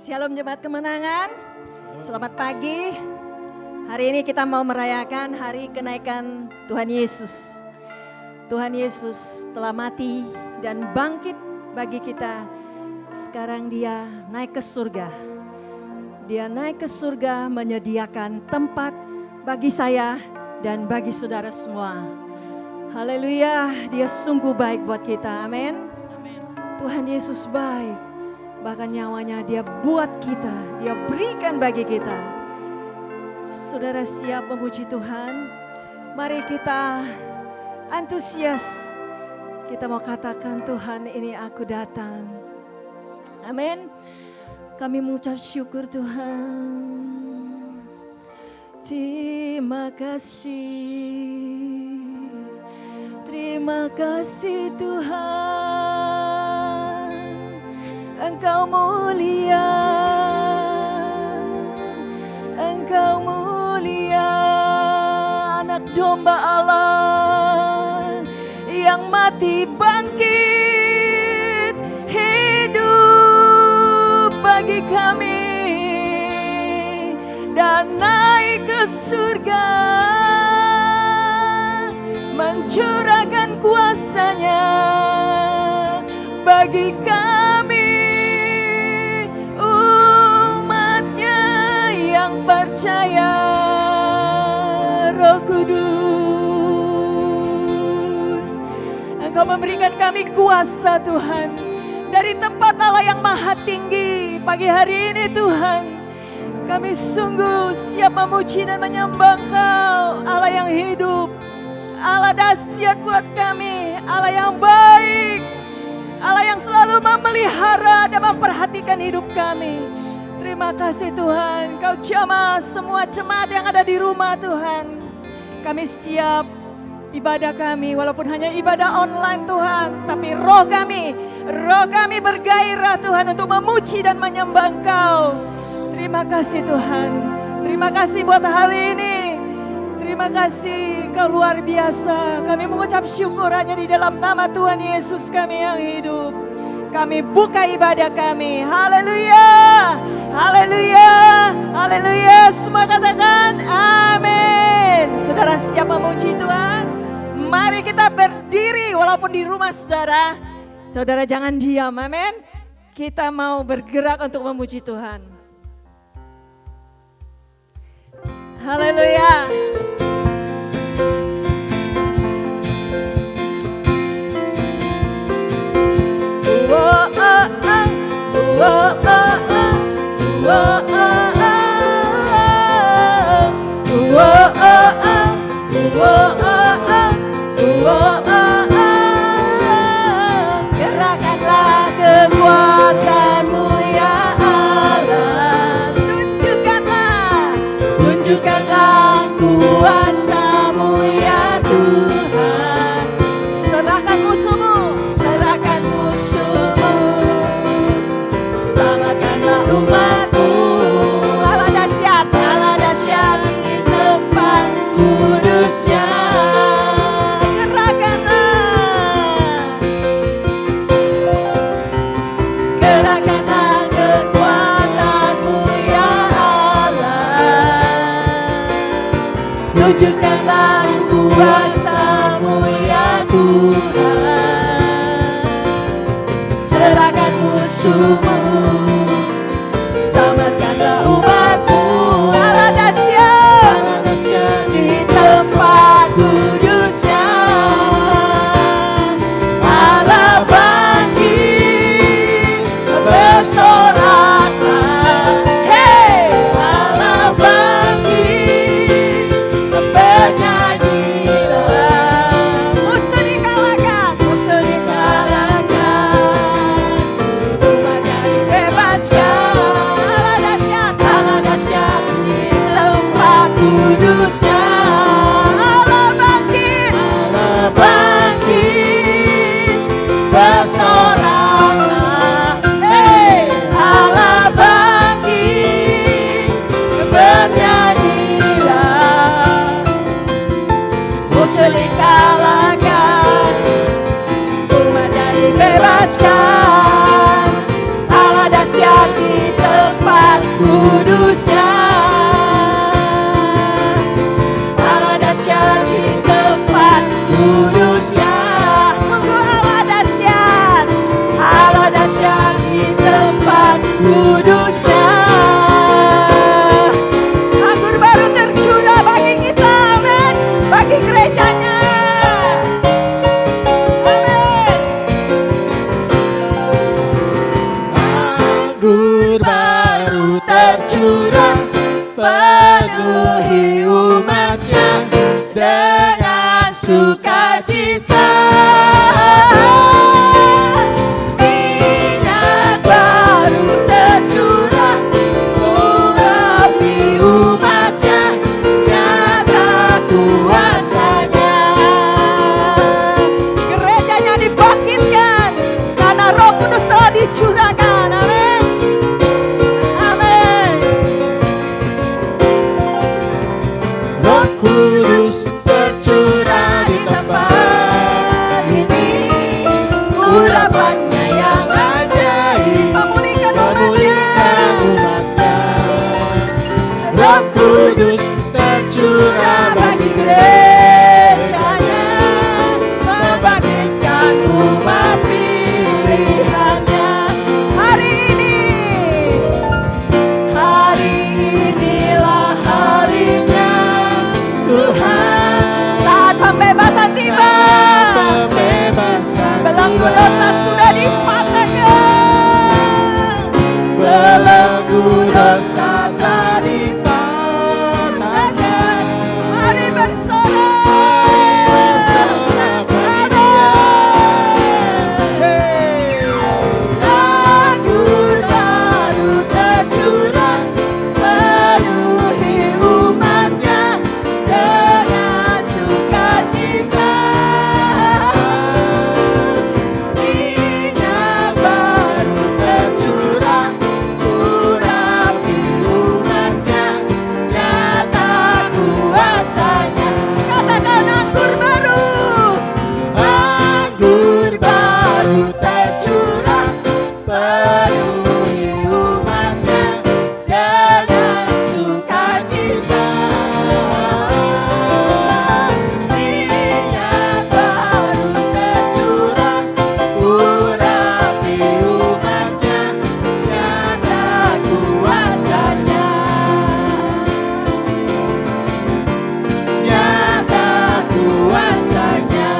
Shalom Jemaat Kemenangan, selamat pagi. Hari ini kita mau merayakan hari kenaikan Tuhan Yesus. Tuhan Yesus telah mati dan bangkit bagi kita. Sekarang dia naik ke surga. Dia naik ke surga menyediakan tempat bagi saya dan bagi saudara semua. Haleluya, dia sungguh baik buat kita, amin. Tuhan Yesus baik. Bahkan nyawanya dia buat kita, dia berikan bagi kita. Saudara siap memuji Tuhan? Mari kita antusias. Kita mau katakan, Tuhan, ini aku datang. Amin. Kami mengucap syukur Tuhan. Terima kasih. Terima kasih Tuhan. Engkau mulia, Engkau mulia, Anak domba Allah yang mati bangkit hidup bagi kami dan naik ke surga mencurahkan kuasa-Nya bagi kami yang percaya. Roh Kudus, Engkau memberikan kami kuasa Tuhan dari tempat Allah yang maha tinggi. Pagi hari ini Tuhan, kami sungguh siap memuji dan menyembah Engkau, Allah yang hidup, Allah dahsyat buat kami, Allah yang baik, Allah yang selalu memelihara dan memperhatikan hidup kami. Terima kasih Tuhan, Kau jamah semua jemaat yang ada di rumah Tuhan. Kami siap ibadah kami, walaupun hanya ibadah online Tuhan, tapi roh kami bergairah Tuhan untuk memuji dan menyembah Engkau. Terima kasih Tuhan, terima kasih buat hari ini. Terima kasih, Kau luar biasa. Kami mengucap syukur hanya di dalam nama Tuhan Yesus kami yang hidup. Kami buka ibadah kami. Haleluya, haleluya, haleluya. Semua katakan amin. Saudara siap memuji Tuhan? Mari kita berdiri walaupun di rumah saudara. Saudara jangan diam, amin. Kita mau bergerak untuk memuji Tuhan. Haleluya. Gerakkanlah kekuatan-Mu ya Allah. Tunjukkanlah kuasa-Mu ya Tuhan. Serahkan musuh-Mu, serahkan musuh-Mu. Selamatkanlah umat-Mu. Allah dahsyat di tempat kudus-Nya. Gerakkanlah kekuatan-Mu ya Allah. Tunjukkanlah kuasa-Mu ya Tuhan. Serahkan musuh-Mu, selamatkanlah umat-Mu. Allah dahsyat di tempat kudus-Nya. Allah bangkit, bersoraklah. Hey, Allah bangkit, bernyanyilah. Tuhan kudusnya. Anggur baru tercurah bagi kita, amin. Bagi gerejanya. Anggur baru tercurah, penuhi umatnya dengan sukacita. Minyak baru tercurah, urapi umatnya, nyata kuasanya. Gerejanya dibangkitkan karena Roh Kudus telah dicurahkan, amin. Amin. Roh Kudus tercurah di tempat ini, urapannya yang ajaib Memulihkan memulihkan umatnya. Roh Kudus tercurah bagi gerejanya, membangkitkan umat pilihannya. Hari inilah harinya Tuhan. saat pembebasan tiba. Pembebasan Belenggu tiba. dosa sudah dipatahkan. Belenggu dosa tak dipatahkan. Mari bersorak. Bersorak bagi Dia. Hey. Anggur baru tercurah, penuhi umatnya dengan sukacita. Minyak baru tercurah, urapi umatnya, nyata kuasanya. Katakan anggur baru. Anggur baru tercurah, penuhi umatnya dengan sukacita. Minyak baru tercurah, urapi umatnya, nyata kuasanya. Nyata kuasanya.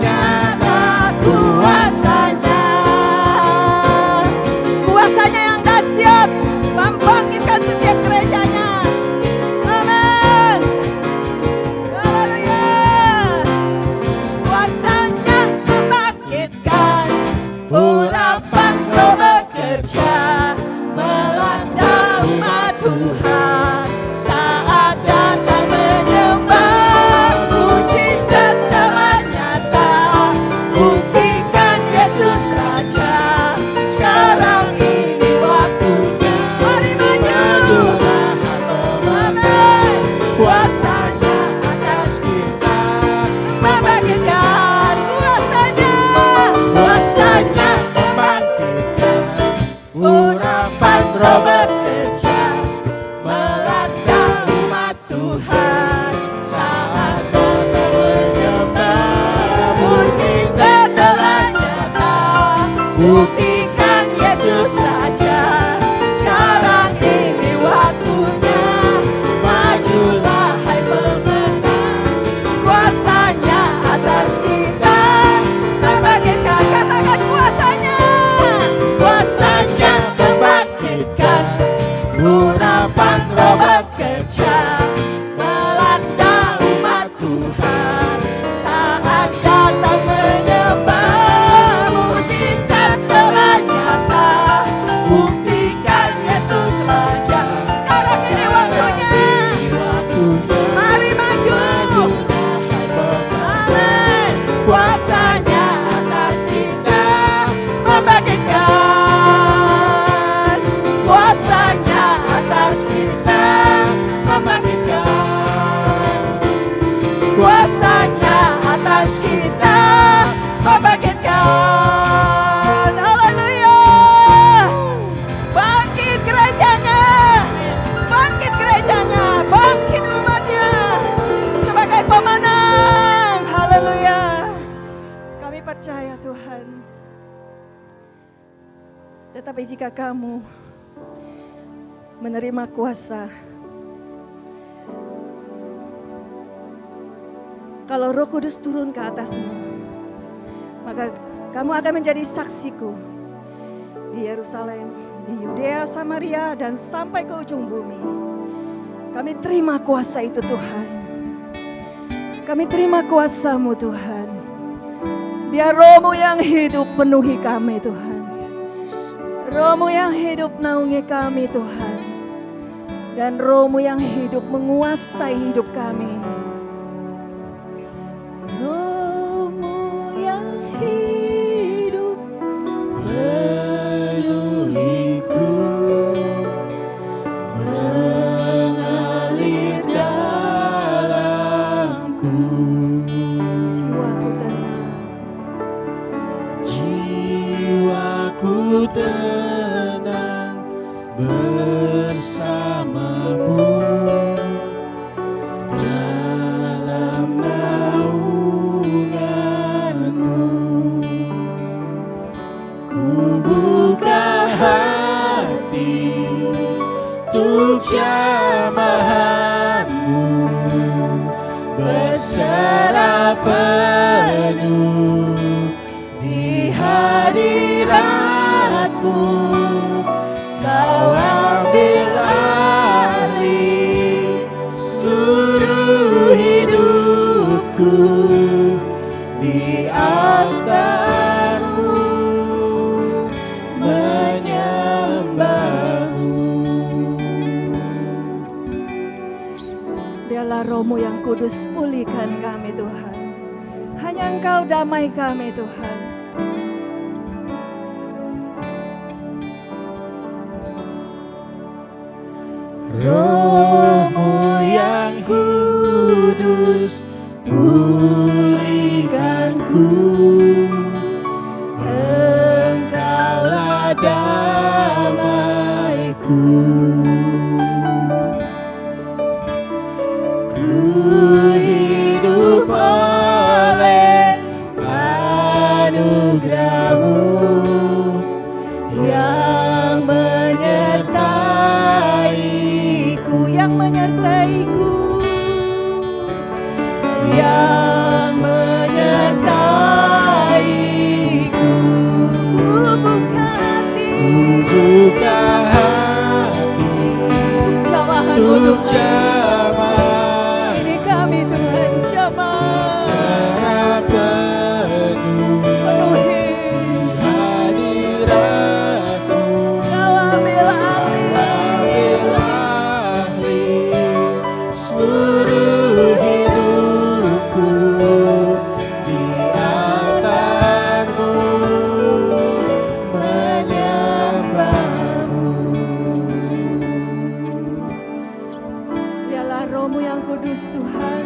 Nyata Kuasanya, kuasanya yang dahsyat membangkitkan setiap gerejanya. Amin. Haleluya. Kuasanya membangkitkan, urapan Roh bekerja melanda umat Tuhan saat datang menyembah. Mujizat telah nyata, buktikan Yesus Raja. Sekarang ini waktunya, mari maju. Amin. kuasanya atas kita. Membangkitkan kuasanya, Kuasanya membangkitkan, urapan Roh bekerja melanda umat Tuhan saat datang menyembah. Mujizat telah nyata, buktikan Yesus Raja. Sekarang ini waktunya, majulah hai pemenang. kuasanya atas kita. Membangkitkan, katakan kuasanya. Kuasanya membangkitkan, urapan Roh bekerja melanda umat Tuhan saat datang menyembah. Mujizat telah nyata, Tetapi jika kamu menerima kuasa, kalau Roh Kudus turun ke atasmu, maka kamu akan menjadi saksiku di Yerusalem, di Yudea, Samaria, dan sampai ke ujung bumi. Kami terima kuasa itu Tuhan. Kami terima kuasa-Mu Tuhan. Biar Roh-Mu yang hidup penuhi kami Tuhan. Roh-Mu yang hidup naungi kami Tuhan. Dan Roh-Mu yang hidup menguasai hidup kami. Roh-Mu yang hidup penuhiku, mengalir dalamku. jiwaku tenang. Jiwaku tenang bersamamu dalam naunganmu. Ku buka hati untuk jamahanmu, berserah penuh di hadiratmu. Kau ambil alih seluruh hidupku di altar-Mu, menyembah-Mu. Biarlah Roh-Mu yang kudus pulihkan kami Tuhan. Hanya Engkau damai kami Tuhan. Roh-Mu yang kudus pulihkanku, Engkaulah damaiku. Ku hidup oleh anugerah-Mu yang menyertaiku, Yang menyertaiku, yang menyertaiku. ku buka hati, Buka hati jamahan untuk Tuhan. jamaah, Ini kami Tuhan, jamaah serah penuh penuhi. hadirat-Mu. Kau ambil alih Ambil alih seluruh hidupku di altar-Mu, menyembah-Mu. Biarlah Roh-Mu yang kudus Tuhan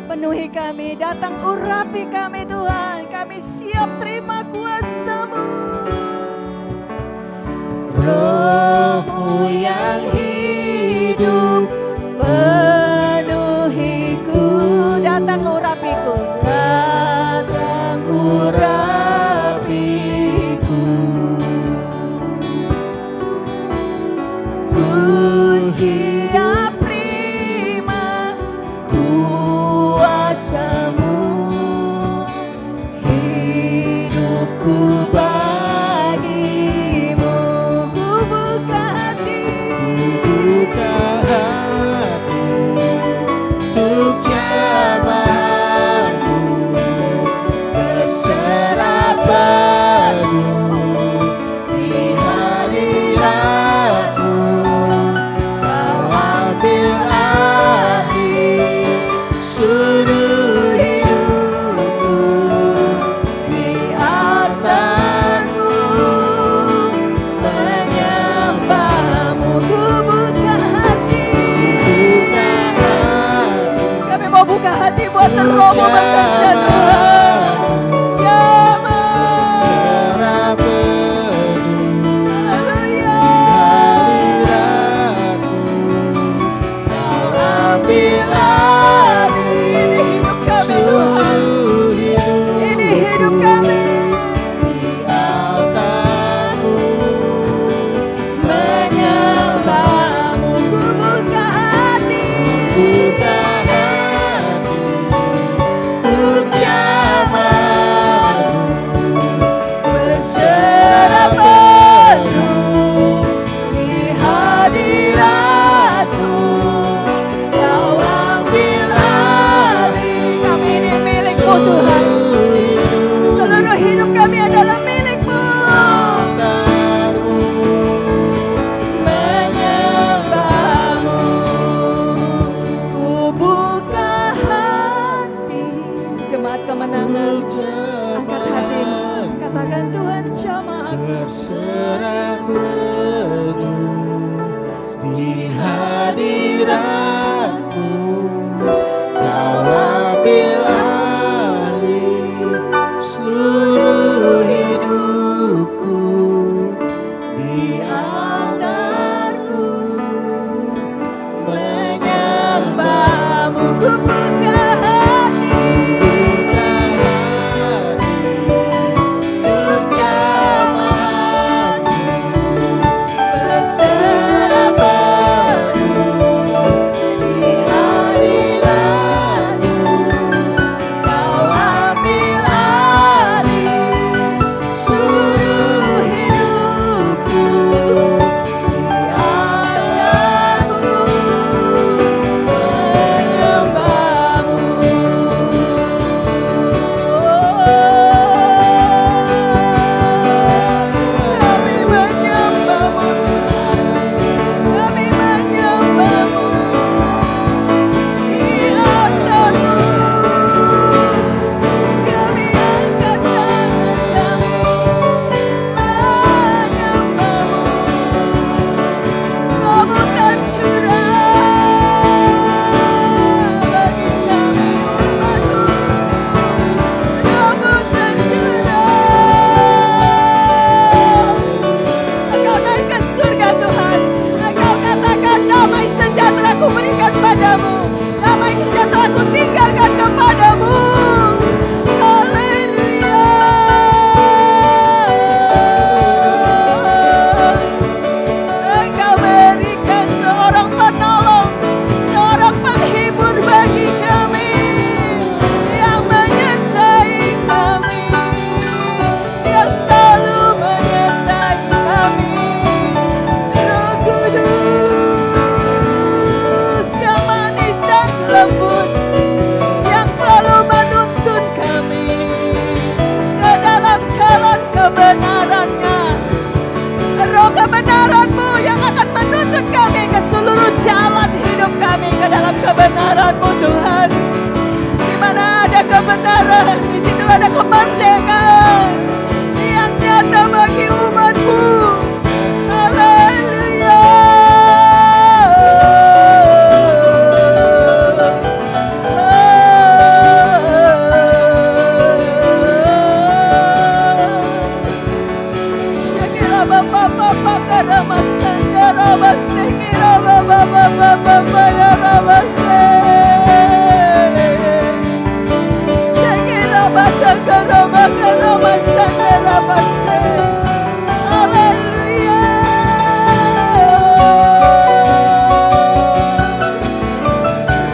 penuhi kami, datang urapi kami Tuhan. Kami siap terima kuasa-Mu. Roh-Mu yang hidup penuhiku, Datang urapiku, datang urapiku. Ku siap terima kuasa-Mu, hidupku bagimu. ku buka hati, Buka hati untuk jamaah-Mu, berserah penuh di hadirat-Mu. Kau ambil alih seluruh hidupku di altar-Mu, menyembah-Mu. ku buka hati. Buka hati Kami mau buka hati buat Roh-Mu bekerja Tuhan. Jamaah, serah penuh haleluya. hadirat-Mu. Kau ambil alih Hidup kami Tuhan, seluruh ini hidup hidupku kami. di altar Katakan Tuhan jamaah berserah penuh di hadiratmu. Kau ambil alih seluruh hidupku di altarku, menyembahmu ku buka hati, untuk jamaahmu. Berserah penuh di hadiratmu. Kau ambil alih seluruh hidupku di altarmu, menyembahmu. Kami menyembahmu di altarmu. Kami angkat tangan kami menyembahmu. Rohmu tercurah bagi kami umat-Mu. Rohmu tercurah. Engkau naik ke surga Tuhan. Engkau katakan damai sejahtera ku berikan padamu, damai sejahtera ku tinggalkan kepadamu. Haleluya. Engkau berikan seorang penolong, seorang penghibur bagi kami, yang menyertai kami, yang selalu menyertai kami. Roh Kudus yang manis dan lembut, yang selalu menuntun kami ke dalam jalan kebenaran-Nya. Roh kebenaran-Mu yang akan menuntun kami ke seluruh jalan hidup kami ke dalam kebenaran-Mu Tuhan. Di mana ada kebenaran, di situ ada kemerdekaan yang nyata bagi umat-Mu. Haleluya. Shakira baba baba karama sandara basekira baba baba baba karama Shakira bata karama karama sandara base. Haleluya.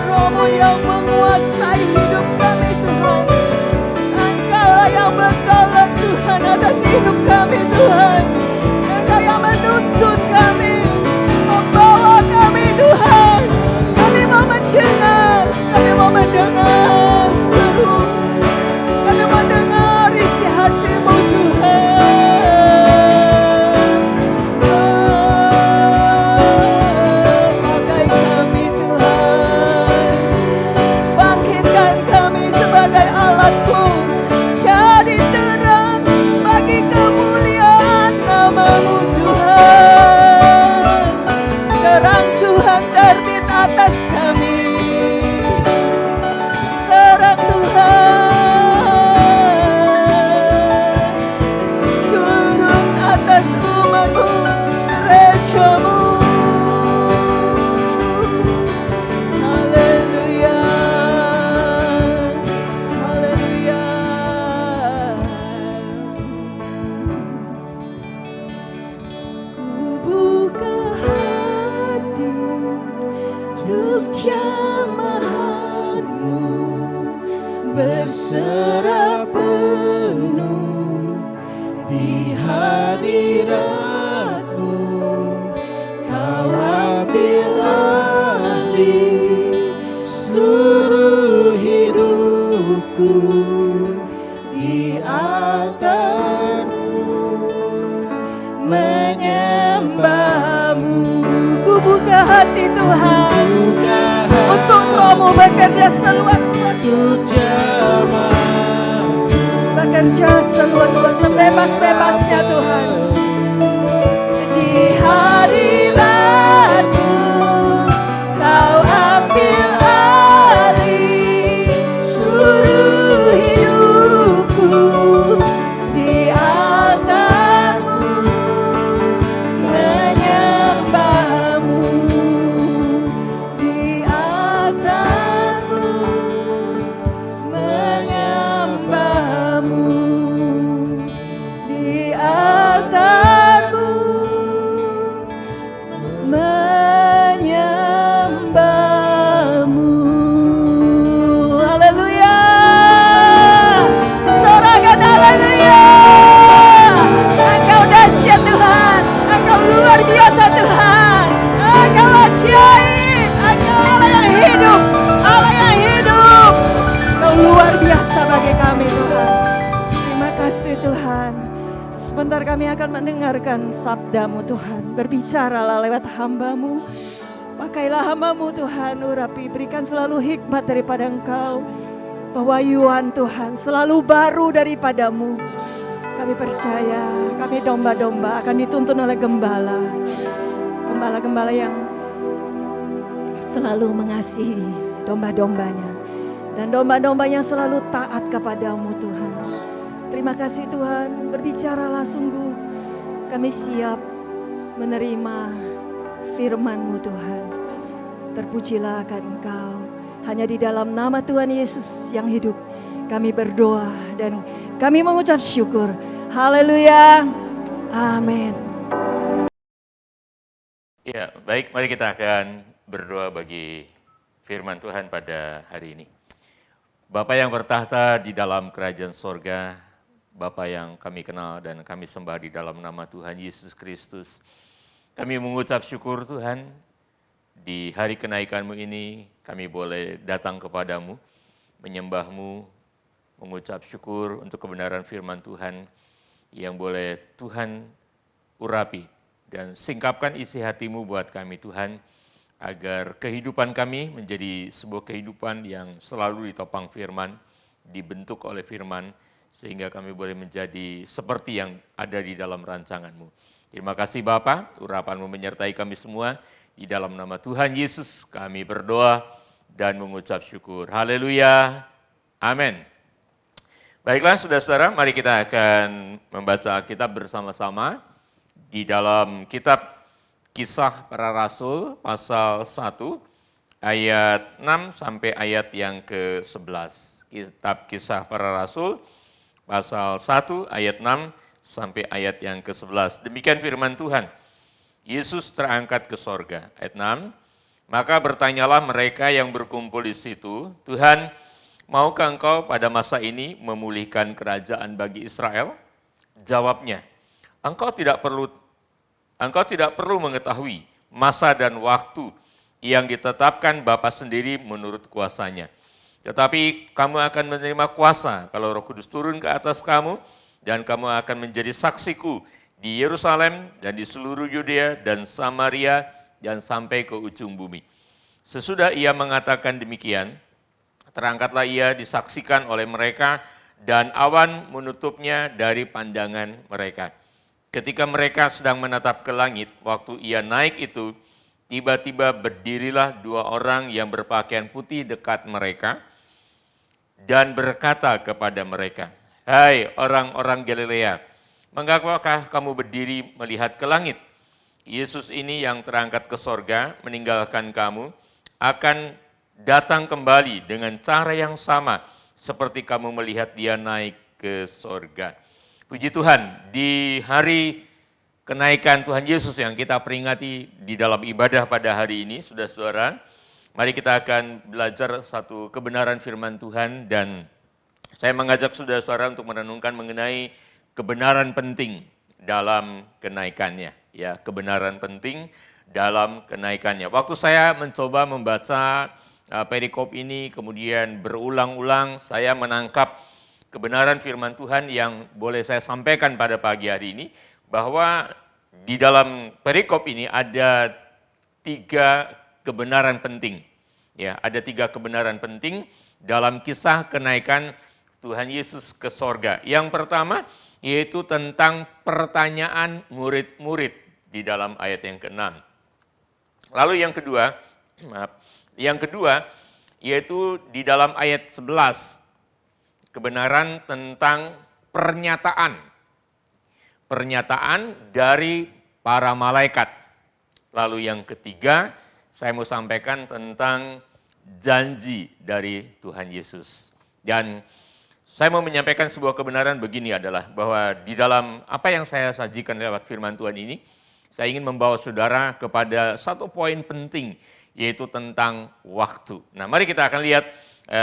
Rohmu yang menguasai hidup kami Tuhan. Engkau yang bertolak Tuhan atas hidup kami Tuhan. Engkau yang menuntun kami, membawa kami Tuhan. Kami mau mendengar, kami mau mendengar seru, kami mau dengar isi hati-Mu Tuhan. Pakai kami Tuhan, bangkitkan kami sebagai alat-Mu, jadi terang bagi kemuliaan nama-Mu Tuhan. Terang Tuhan terbit atas kami, terang Tuhan turun atas umat-Mu, gereja-Mu. Haleluya. Haleluya. Ku buka hati untuk jamaah-Mu, berserah penuh di hadirat-Mu. Kau ambil alih seluruh hidupku di altar-Mu, menyembah-Mu. Ku buka hati Tuhan, untuk Roh-Mu bekerja seluas-luasnya. Untuk jamaah bekerja seluas-luas sebebas-bebasnya Tuhan. Di hadirat-Mu Kau ambil alih seluruh hidupku. Di altar-Mu menyembah-Mu. Di altar-Mu menyembah-Mu. Di altar-Mu menyembah-Mu. Haleluya. Sorakan haleluya. Engkau dahsyat Tuhan. Engkau luar biasa Tuhan. Engkau ajaib. Engkau Allah yang hidup. Allah yang hidup. Engkau luar biasa bagi kami Tuhan. Terima kasih Tuhan. Sebentar kami akan mendengarkan sabda-Mu Tuhan. Berbicaralah lewat hamba-Mu. Pakailah hamba-Mu Tuhan, urapi, berikan selalu hikmat daripada Engkau. Pewahyuan Tuhan selalu baru daripada-Mu. Kami percaya, kami domba-domba akan dituntun oleh gembala. Gembala-gembala yang selalu mengasihi domba-dombanya. Dan domba-dombanya selalu taat kepada-Mu Tuhan. Terima kasih Tuhan, berbicaralah sungguh. Kami siap menerima firman-Mu Tuhan. Terpujilah akan Engkau. Hanya di dalam nama Tuhan Yesus yang hidup kami berdoa dan kami mengucap syukur. Haleluya. Amin. Ya, baik, mari kita akan berdoa bagi firman Tuhan pada hari ini. Bapa yang bertahta di dalam kerajaan sorga, Bapa yang kami kenal dan kami sembah di dalam nama Tuhan Yesus Kristus. Kami mengucap syukur Tuhan, di hari kenaikan-Mu ini kami boleh datang kepada-Mu, menyembah-Mu, mengucap syukur untuk kebenaran firman Tuhan yang boleh Tuhan urapi dan singkapkan isi hati-Mu buat kami Tuhan, agar kehidupan kami menjadi sebuah kehidupan yang selalu ditopang firman, dibentuk oleh firman, sehingga kami boleh menjadi seperti yang ada di dalam rancangan-Mu. Terima kasih Bapa, urapan-Mu menyertai kami semua. Di dalam nama Tuhan Yesus kami berdoa dan mengucap syukur. Haleluya. Amin. Baiklah saudara-saudara, mari kita akan membaca Alkitab bersama-sama di dalam kitab Kisah Para Rasul pasal 1 ayat 6 sampai ayat yang ke-11. Kitab Kisah Para Rasul pasal 1 ayat 6 sampai ayat yang ke-11. Demikian firman Tuhan. Yesus terangkat ke sorga. Ayat 6. Maka bertanyalah mereka yang berkumpul di situ, Tuhan, maukah Engkau pada masa ini memulihkan kerajaan bagi Israel? Jawabnya, Engkau tidak perlu mengetahui masa dan waktu yang ditetapkan Bapa sendiri menurut kuasanya. Tetapi kamu akan menerima kuasa kalau Roh Kudus turun ke atas kamu, dan kamu akan menjadi saksiku di Yerusalem dan di seluruh Yudea dan Samaria dan sampai ke ujung bumi. Sesudah ia mengatakan demikian, terangkatlah ia disaksikan oleh mereka dan awan menutupnya dari pandangan mereka. Ketika mereka sedang menatap ke langit, waktu ia naik itu, tiba-tiba berdirilah dua orang yang berpakaian putih dekat mereka dan berkata kepada mereka, Hai orang-orang Galilea, mengapakah kamu berdiri melihat ke langit? Yesus ini yang terangkat ke sorga, meninggalkan kamu, akan datang kembali dengan cara yang sama seperti kamu melihat dia naik ke sorga. Puji Tuhan, di hari kenaikan Tuhan Yesus yang kita peringati di dalam ibadah pada hari ini, saudara-saudara, mari kita akan belajar satu kebenaran firman Tuhan, dan saya mengajak saudara-saudara untuk merenungkan mengenai kebenaran penting dalam kenaikannya. Ya, kebenaran penting dalam kenaikannya. Waktu saya mencoba membaca perikop ini, kemudian berulang-ulang saya menangkap kebenaran firman Tuhan yang boleh saya sampaikan pada pagi hari ini, bahwa di dalam perikop ini ada 3 kebenaran penting. Ya, ada 3 kebenaran penting dalam kisah kenaikan Tuhan Yesus ke sorga. Yang pertama yaitu tentang pertanyaan murid-murid di dalam ayat yang ke-6. Lalu yang kedua, yaitu di dalam ayat 11, kebenaran tentang pernyataan dari para malaikat. Lalu yang ketiga, saya mau sampaikan tentang janji dari Tuhan Yesus. Dan saya mau menyampaikan sebuah kebenaran begini adalah bahwa di dalam apa yang saya sajikan lewat firman Tuhan ini, saya ingin membawa saudara kepada satu poin penting, yaitu tentang waktu. Nah, mari kita akan lihat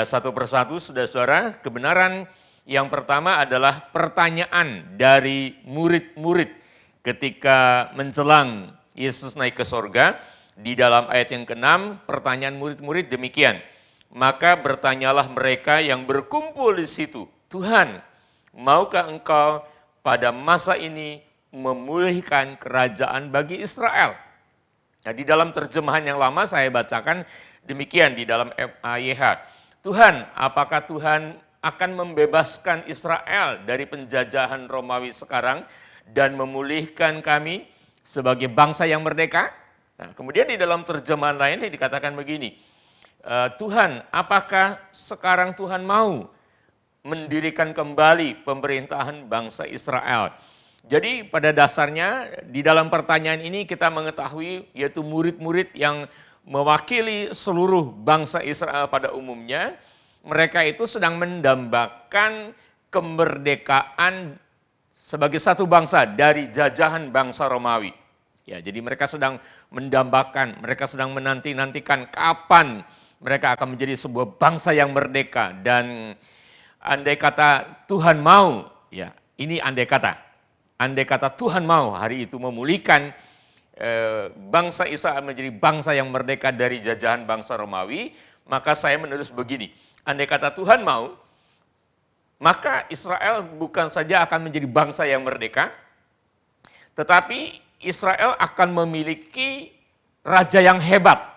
satu persatu, saudara-saudara. Kebenaran yang pertama adalah pertanyaan dari murid-murid ketika menjelang Yesus naik ke sorga. Di dalam ayat yang ke-6, pertanyaan murid-murid demikian. Maka bertanyalah mereka yang berkumpul di situ, Tuhan, maukah Engkau pada masa ini memulihkan kerajaan bagi Israel? Nah, di dalam terjemahan yang lama saya bacakan demikian di dalam FAYH. Tuhan, apakah Tuhan akan membebaskan Israel dari penjajahan Romawi sekarang dan memulihkan kami sebagai bangsa yang merdeka? Nah, kemudian di dalam terjemahan lain dikatakan begini, Tuhan, apakah sekarang Tuhan mau mendirikan kembali pemerintahan bangsa Israel? Jadi pada dasarnya di dalam pertanyaan ini kita mengetahui yaitu murid-murid yang mewakili seluruh bangsa Israel pada umumnya, mereka itu sedang mendambakan kemerdekaan sebagai satu bangsa dari jajahan bangsa Romawi. Ya, jadi mereka sedang mendambakan, mereka sedang menanti-nantikan kapan mereka akan menjadi sebuah bangsa yang merdeka. Dan andai kata Tuhan mau, ya ini andai kata Tuhan mau hari itu memulihkan bangsa Israel menjadi bangsa yang merdeka dari jajahan bangsa Romawi, maka saya menulis begini, andai kata Tuhan mau, maka Israel bukan saja akan menjadi bangsa yang merdeka, tetapi Israel akan memiliki raja yang hebat.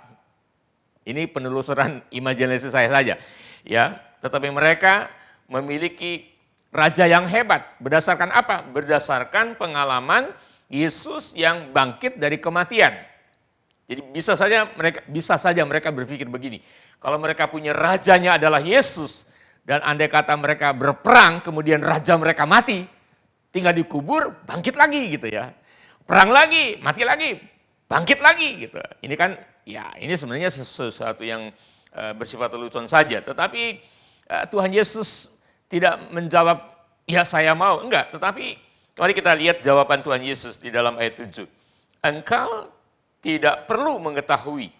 Ini penelusuran imajinasi saya saja, ya. Tetapi mereka memiliki raja yang hebat. Berdasarkan apa? Berdasarkan pengalaman Yesus yang bangkit dari kematian. Jadi bisa saja mereka berpikir begini. Kalau mereka punya rajanya adalah Yesus dan andai kata mereka berperang kemudian raja mereka mati, tinggal dikubur, bangkit lagi gitu ya. Perang lagi, mati lagi, bangkit lagi gitu. Ini kan ya ini sebenarnya sesuatu yang bersifat lelucon saja. Tetapi Tuhan Yesus tidak menjawab, ya saya mau, enggak. Tetapi mari kita lihat jawaban Tuhan Yesus di dalam ayat 7. Engkau tidak perlu mengetahui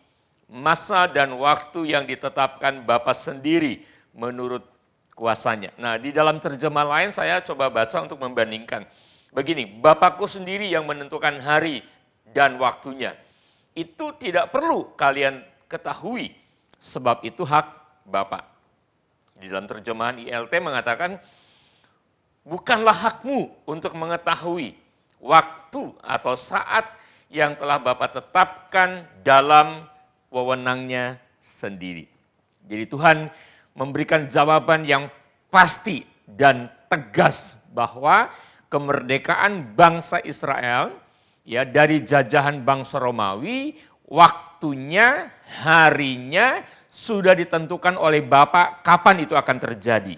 masa dan waktu yang ditetapkan Bapa sendiri menurut kuasanya. Nah, di dalam terjemah lain saya coba baca untuk membandingkan. Begini, Bapakku sendiri yang menentukan hari dan waktunya. Itu tidak perlu kalian ketahui, sebab itu hak Bapa. Di dalam terjemahan ILT mengatakan, bukanlah hakmu untuk mengetahui waktu atau saat yang telah Bapa tetapkan dalam wewenangnya sendiri. Jadi Tuhan memberikan jawaban yang pasti dan tegas bahwa kemerdekaan bangsa Israel ya dari jajahan bangsa Romawi, waktunya, harinya sudah ditentukan oleh Bapa kapan itu akan terjadi.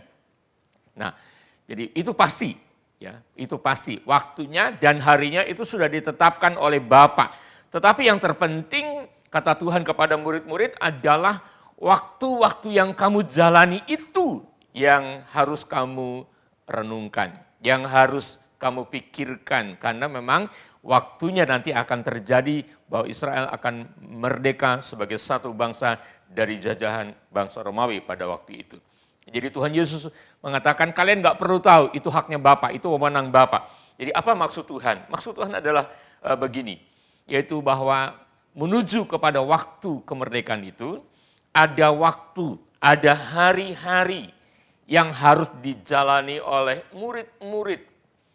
Nah, jadi itu pasti, ya, itu pasti. Waktunya dan harinya itu sudah ditetapkan oleh Bapa. Tetapi yang terpenting kata Tuhan kepada murid-murid adalah waktu-waktu yang kamu jalani itu yang harus kamu renungkan, yang harus kamu pikirkan, karena memang waktunya nanti akan terjadi bahwa Israel akan merdeka sebagai satu bangsa dari jajahan bangsa Romawi pada waktu itu. Jadi Tuhan Yesus mengatakan kalian nggak perlu tahu, itu haknya Bapa, itu wewenang Bapa. Jadi apa maksud Tuhan? Maksud Tuhan adalah begini, yaitu bahwa menuju kepada waktu kemerdekaan itu, ada waktu, ada hari-hari yang harus dijalani oleh murid-murid.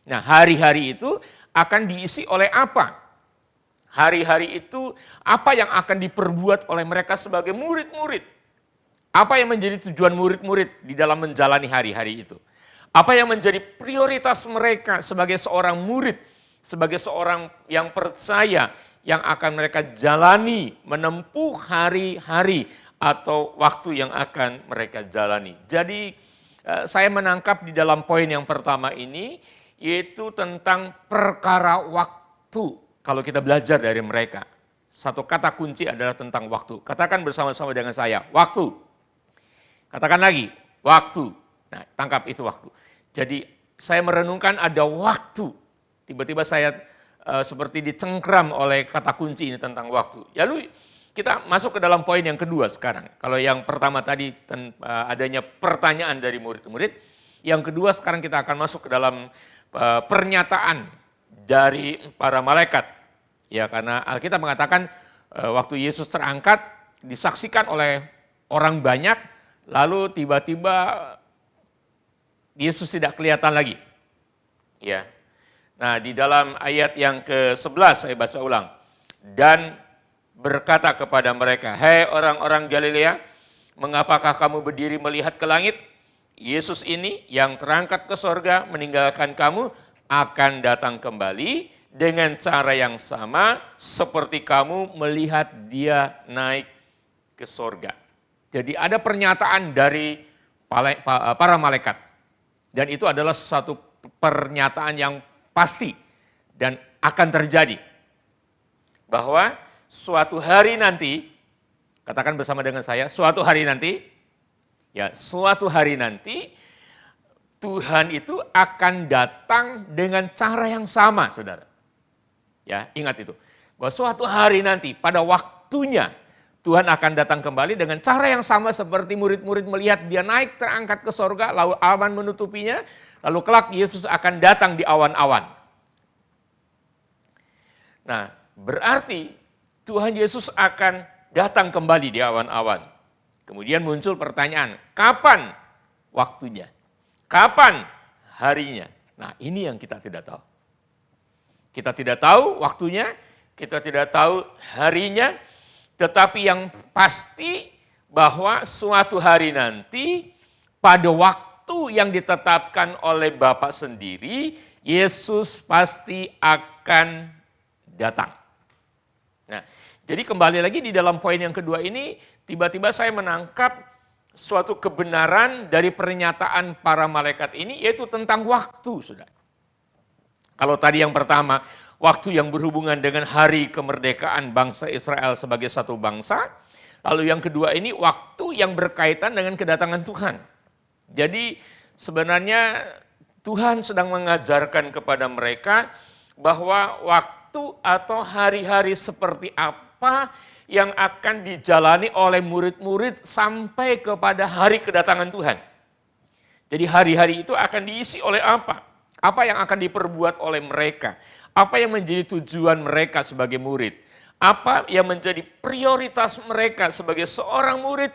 Nah, hari-hari itu akan diisi oleh apa? Hari-hari itu apa yang akan diperbuat oleh mereka sebagai murid-murid? Apa yang menjadi tujuan murid-murid di dalam menjalani hari-hari itu? Apa yang menjadi prioritas mereka sebagai seorang murid, sebagai seorang yang percaya, yang akan mereka jalani, menempuh hari-hari atau waktu yang akan mereka jalani. Jadi saya menangkap di dalam poin yang pertama ini, yaitu tentang perkara waktu. Kalau kita belajar dari mereka, satu kata kunci adalah tentang waktu. Katakan bersama-sama dengan saya, waktu. Katakan lagi, waktu. Nah, tangkap itu waktu. Jadi saya merenungkan ada waktu. Tiba-tiba saya seperti dicengkram oleh kata kunci ini tentang waktu. Lalu kita masuk ke dalam poin yang kedua sekarang. Kalau yang pertama tadi adanya pertanyaan dari murid-murid. Yang kedua sekarang kita akan masuk ke dalam pernyataan dari para malaikat. Ya, karena Alkitab mengatakan waktu Yesus terangkat disaksikan oleh orang banyak, lalu tiba-tiba Yesus tidak kelihatan lagi. Ya. Nah, di dalam ayat yang ke-11 saya baca ulang. Dan berkata kepada mereka, "Hei orang-orang Galilea, mengapakah kamu berdiri melihat ke langit? Yesus ini yang terangkat ke sorga meninggalkan kamu akan datang kembali dengan cara yang sama seperti kamu melihat dia naik ke sorga." Jadi ada pernyataan dari para malaikat. Dan itu adalah satu pernyataan yang pasti dan akan terjadi. Bahwa suatu hari nanti, katakan bersama dengan saya, suatu hari nanti, ya suatu hari nanti, Tuhan itu akan datang dengan cara yang sama, saudara. Ya, ingat itu. Bahwa suatu hari nanti, pada waktunya, Tuhan akan datang kembali dengan cara yang sama seperti murid-murid melihat dia naik terangkat ke sorga, lalu awan menutupinya, lalu kelak Yesus akan datang di awan-awan. Nah, berarti Tuhan Yesus akan datang kembali di awan-awan. Kemudian muncul pertanyaan, kapan waktunya? Kapan harinya? Nah, ini yang kita tidak tahu. Kita tidak tahu waktunya, kita tidak tahu harinya, tetapi yang pasti bahwa suatu hari nanti pada waktu yang ditetapkan oleh Bapa sendiri, Yesus pasti akan datang. Nah, jadi kembali lagi di dalam poin yang kedua ini, tiba-tiba saya menangkap suatu kebenaran dari pernyataan para malaikat ini, yaitu tentang waktu, saudara. Kalau tadi yang pertama, waktu yang berhubungan dengan hari kemerdekaan bangsa Israel sebagai satu bangsa. Lalu yang kedua ini, waktu yang berkaitan dengan kedatangan Tuhan. Jadi sebenarnya Tuhan sedang mengajarkan kepada mereka bahwa waktu atau hari-hari seperti apa yang akan dijalani oleh murid-murid sampai kepada hari kedatangan Tuhan. Jadi hari-hari itu akan diisi oleh apa? Apa yang akan diperbuat oleh mereka? Apa yang menjadi tujuan mereka sebagai murid? Apa yang menjadi prioritas mereka sebagai seorang murid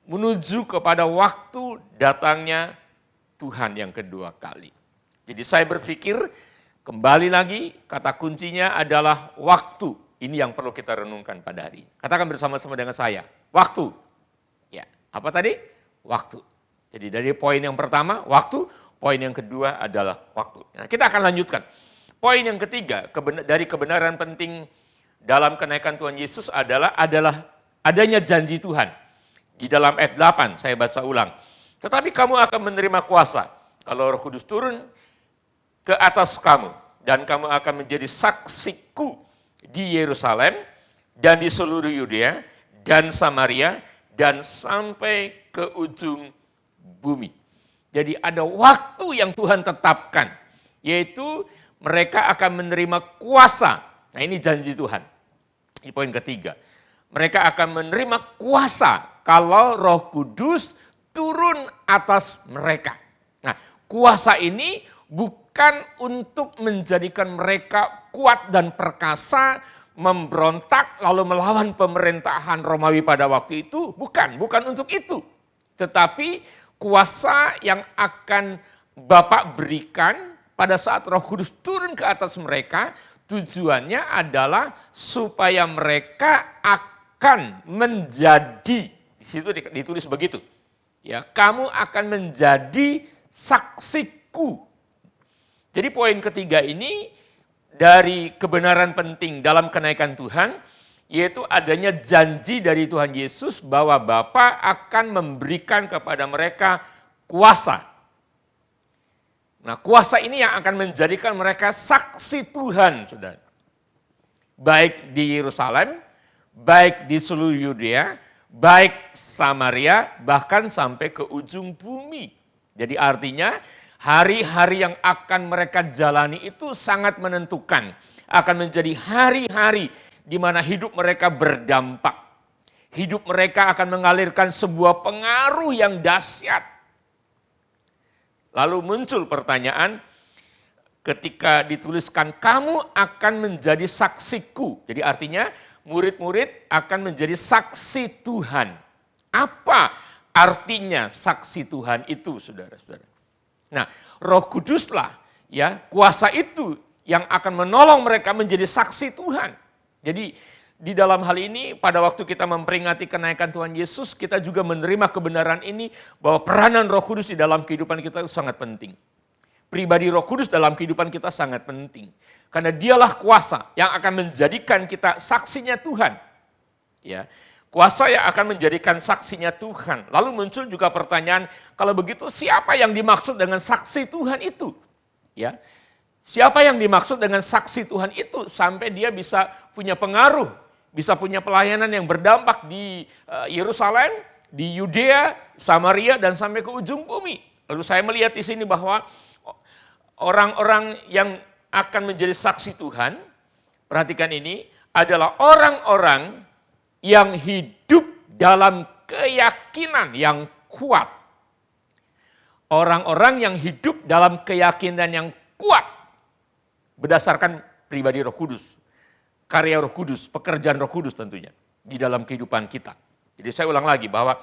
menuju kepada waktu datangnya Tuhan yang kedua kali? Jadi saya berpikir kembali lagi kata kuncinya adalah waktu. Ini yang perlu kita renungkan pada hari ini. Katakan bersama-sama dengan saya, waktu. Ya, apa tadi? Waktu. Jadi dari poin yang pertama, waktu. Poin yang kedua adalah waktu. Nah, kita akan lanjutkan. Poin yang ketiga dari kebenaran penting dalam kenaikan Tuhan Yesus adalah adanya janji Tuhan. Di dalam ayat 8 saya baca ulang. Tetapi kamu akan menerima kuasa kalau Roh Kudus turun ke atas kamu. Dan kamu akan menjadi saksiku di Yerusalem dan di seluruh Yudea dan Samaria dan sampai ke ujung bumi. Jadi ada waktu yang Tuhan tetapkan, yaitu mereka akan menerima kuasa. Nah, ini janji Tuhan. Ini poin ketiga. Mereka akan menerima kuasa kalau Roh Kudus turun atas mereka. Nah, kuasa ini bukan untuk menjadikan mereka kuat dan perkasa, memberontak lalu melawan pemerintahan Romawi pada waktu itu. Bukan untuk itu. Tetapi kuasa yang akan Bapak berikan pada saat Roh Kudus turun ke atas mereka, tujuannya adalah supaya mereka akan menjadi Di situ ditulis begitu. Ya, kamu akan menjadi saksiku. Jadi poin ketiga ini dari kebenaran penting dalam kenaikan Tuhan, yaitu adanya janji dari Tuhan Yesus bahwa Bapa akan memberikan kepada mereka kuasa. Nah, kuasa ini yang akan menjadikan mereka saksi Tuhan, saudara. Baik di Yerusalem, baik di seluruh Yudea, baik Samaria, bahkan sampai ke ujung bumi. Jadi artinya hari-hari yang akan mereka jalani itu sangat menentukan. Akan menjadi hari-hari di mana hidup mereka berdampak. Hidup mereka akan mengalirkan sebuah pengaruh yang dahsyat. Lalu muncul pertanyaan ketika dituliskan kamu akan menjadi saksiku. Jadi artinya murid-murid akan menjadi saksi Tuhan. Apa artinya saksi Tuhan itu, saudara-saudara? Nah, Roh Kuduslah ya, kuasa itu yang akan menolong mereka menjadi saksi Tuhan. Jadi di dalam hal ini pada waktu kita memperingati kenaikan Tuhan Yesus, kita juga menerima kebenaran ini bahwa peranan Roh Kudus di dalam kehidupan kita itu sangat penting. Pribadi Roh Kudus dalam kehidupan kita sangat penting. Karena dialah kuasa yang akan menjadikan kita saksinya Tuhan. Ya, kuasa yang akan menjadikan saksinya Tuhan. Lalu muncul juga pertanyaan, kalau begitu siapa yang dimaksud dengan saksi Tuhan itu? Ya, siapa yang dimaksud dengan saksi Tuhan itu sampai dia bisa punya pengaruh, bisa punya pelayanan yang berdampak di Yerusalem, di Yudea, Samaria, dan sampai ke ujung bumi. Lalu saya melihat di sini bahwa orang-orang yang akan menjadi saksi Tuhan, perhatikan ini, adalah orang-orang yang hidup dalam keyakinan yang kuat. Orang-orang yang hidup dalam keyakinan yang kuat berdasarkan pribadi Roh Kudus. Karya Roh Kudus, pekerjaan Roh Kudus tentunya di dalam kehidupan kita. Jadi saya ulang lagi bahwa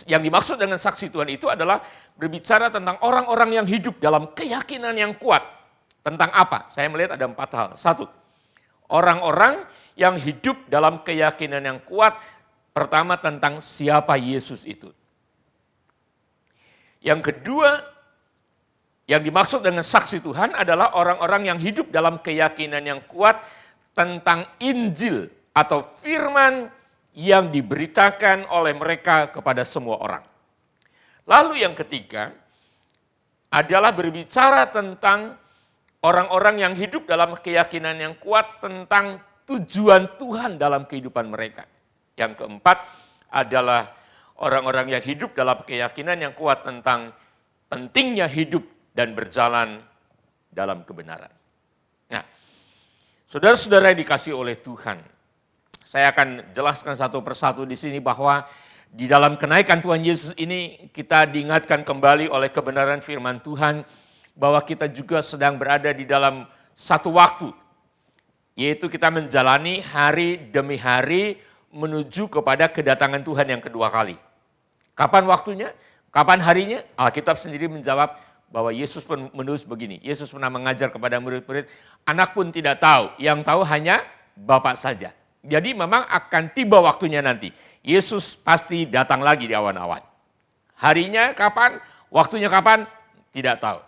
yang dimaksud dengan saksi Tuhan itu adalah berbicara tentang orang-orang yang hidup dalam keyakinan yang kuat. Tentang apa? Saya melihat ada 4 hal. 1, orang-orang yang hidup dalam keyakinan yang kuat. Pertama tentang siapa Yesus itu. Yang kedua, yang dimaksud dengan saksi Tuhan adalah orang-orang yang hidup dalam keyakinan yang kuat tentang Injil atau firman yang diberitakan oleh mereka kepada semua orang. Lalu yang ketiga adalah berbicara tentang orang-orang yang hidup dalam keyakinan yang kuat tentang tujuan Tuhan dalam kehidupan mereka. Yang keempat adalah orang-orang yang hidup dalam keyakinan yang kuat tentang pentingnya hidup dan berjalan dalam kebenaran. Nah, saudara-saudara yang dikasihi oleh Tuhan, saya akan jelaskan satu persatu di sini bahwa di dalam kenaikan Tuhan Yesus ini kita diingatkan kembali oleh kebenaran firman Tuhan bahwa kita juga sedang berada di dalam satu waktu, yaitu kita menjalani hari demi hari menuju kepada kedatangan Tuhan yang kedua kali. Kapan waktunya? Kapan harinya? Alkitab sendiri menjawab bahwa Yesus pun menulis begini. Yesus pernah mengajar kepada murid-murid, anak pun tidak tahu, yang tahu hanya Bapa saja. Jadi memang akan tiba waktunya nanti. Yesus pasti datang lagi di awan-awan. Harinya kapan, waktunya kapan, tidak tahu.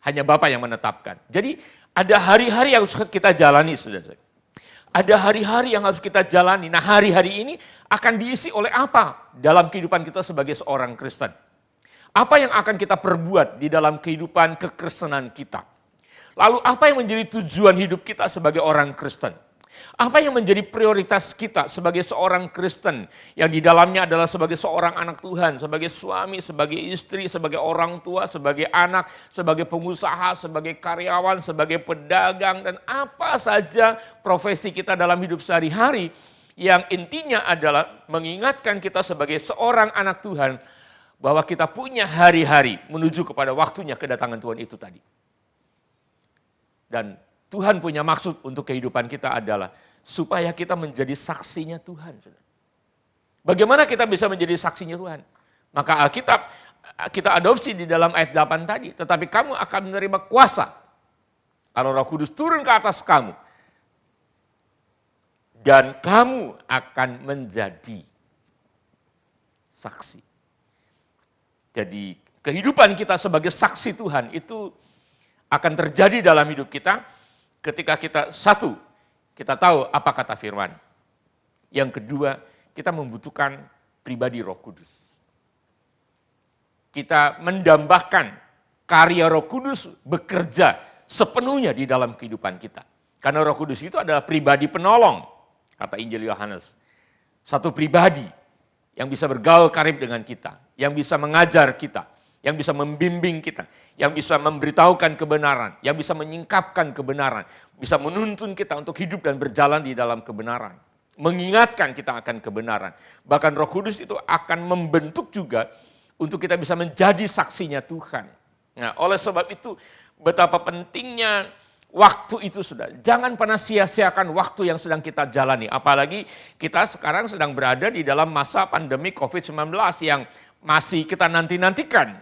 Hanya Bapa yang menetapkan. Jadi ada hari-hari yang harus kita jalani, saudara. Ada hari-hari yang harus kita jalani. Nah, hari-hari ini akan diisi oleh apa dalam kehidupan kita sebagai seorang Kristen? Apa yang akan kita perbuat di dalam kehidupan kekristenan kita? Lalu apa yang menjadi tujuan hidup kita sebagai orang Kristen? Apa yang menjadi prioritas kita sebagai seorang Kristen yang di dalamnya adalah sebagai seorang anak Tuhan, sebagai suami, sebagai istri, sebagai orang tua, sebagai anak, sebagai pengusaha, sebagai karyawan, sebagai pedagang, dan apa saja profesi kita dalam hidup sehari-hari yang intinya adalah mengingatkan kita sebagai seorang anak Tuhan bahwa kita punya hari-hari menuju kepada waktunya kedatangan Tuhan itu tadi. Dan Tuhan punya maksud untuk kehidupan kita adalah supaya kita menjadi saksinya Tuhan. Bagaimana kita bisa menjadi saksinya Tuhan? Maka Alkitab kita adopsi di dalam ayat 8 tadi. Tetapi kamu akan menerima kuasa kalau Roh Kudus turun ke atas kamu. Dan kamu akan menjadi saksi. Jadi kehidupan kita sebagai saksi Tuhan itu akan terjadi dalam hidup kita ketika kita satu, kita tahu apa kata firman. Yang kedua, kita membutuhkan pribadi Roh Kudus. Kita mendambakan karya Roh Kudus bekerja sepenuhnya di dalam kehidupan kita. Karena Roh Kudus itu adalah pribadi penolong, kata Injil Yohanes. Satu pribadi yang bisa bergaul karib dengan kita, yang bisa mengajar kita, yang bisa membimbing kita, yang bisa memberitahukan kebenaran, yang bisa menyingkapkan kebenaran, bisa menuntun kita untuk hidup dan berjalan di dalam kebenaran. Mengingatkan kita akan kebenaran. Bahkan Roh Kudus itu akan membentuk juga untuk kita bisa menjadi saksinya Tuhan. Nah, oleh sebab itu betapa pentingnya waktu itu sudah. Jangan pernah sia-siakan waktu yang sedang kita jalani. Apalagi kita sekarang sedang berada di dalam masa pandemi COVID-19 yang masih kita nanti-nantikan.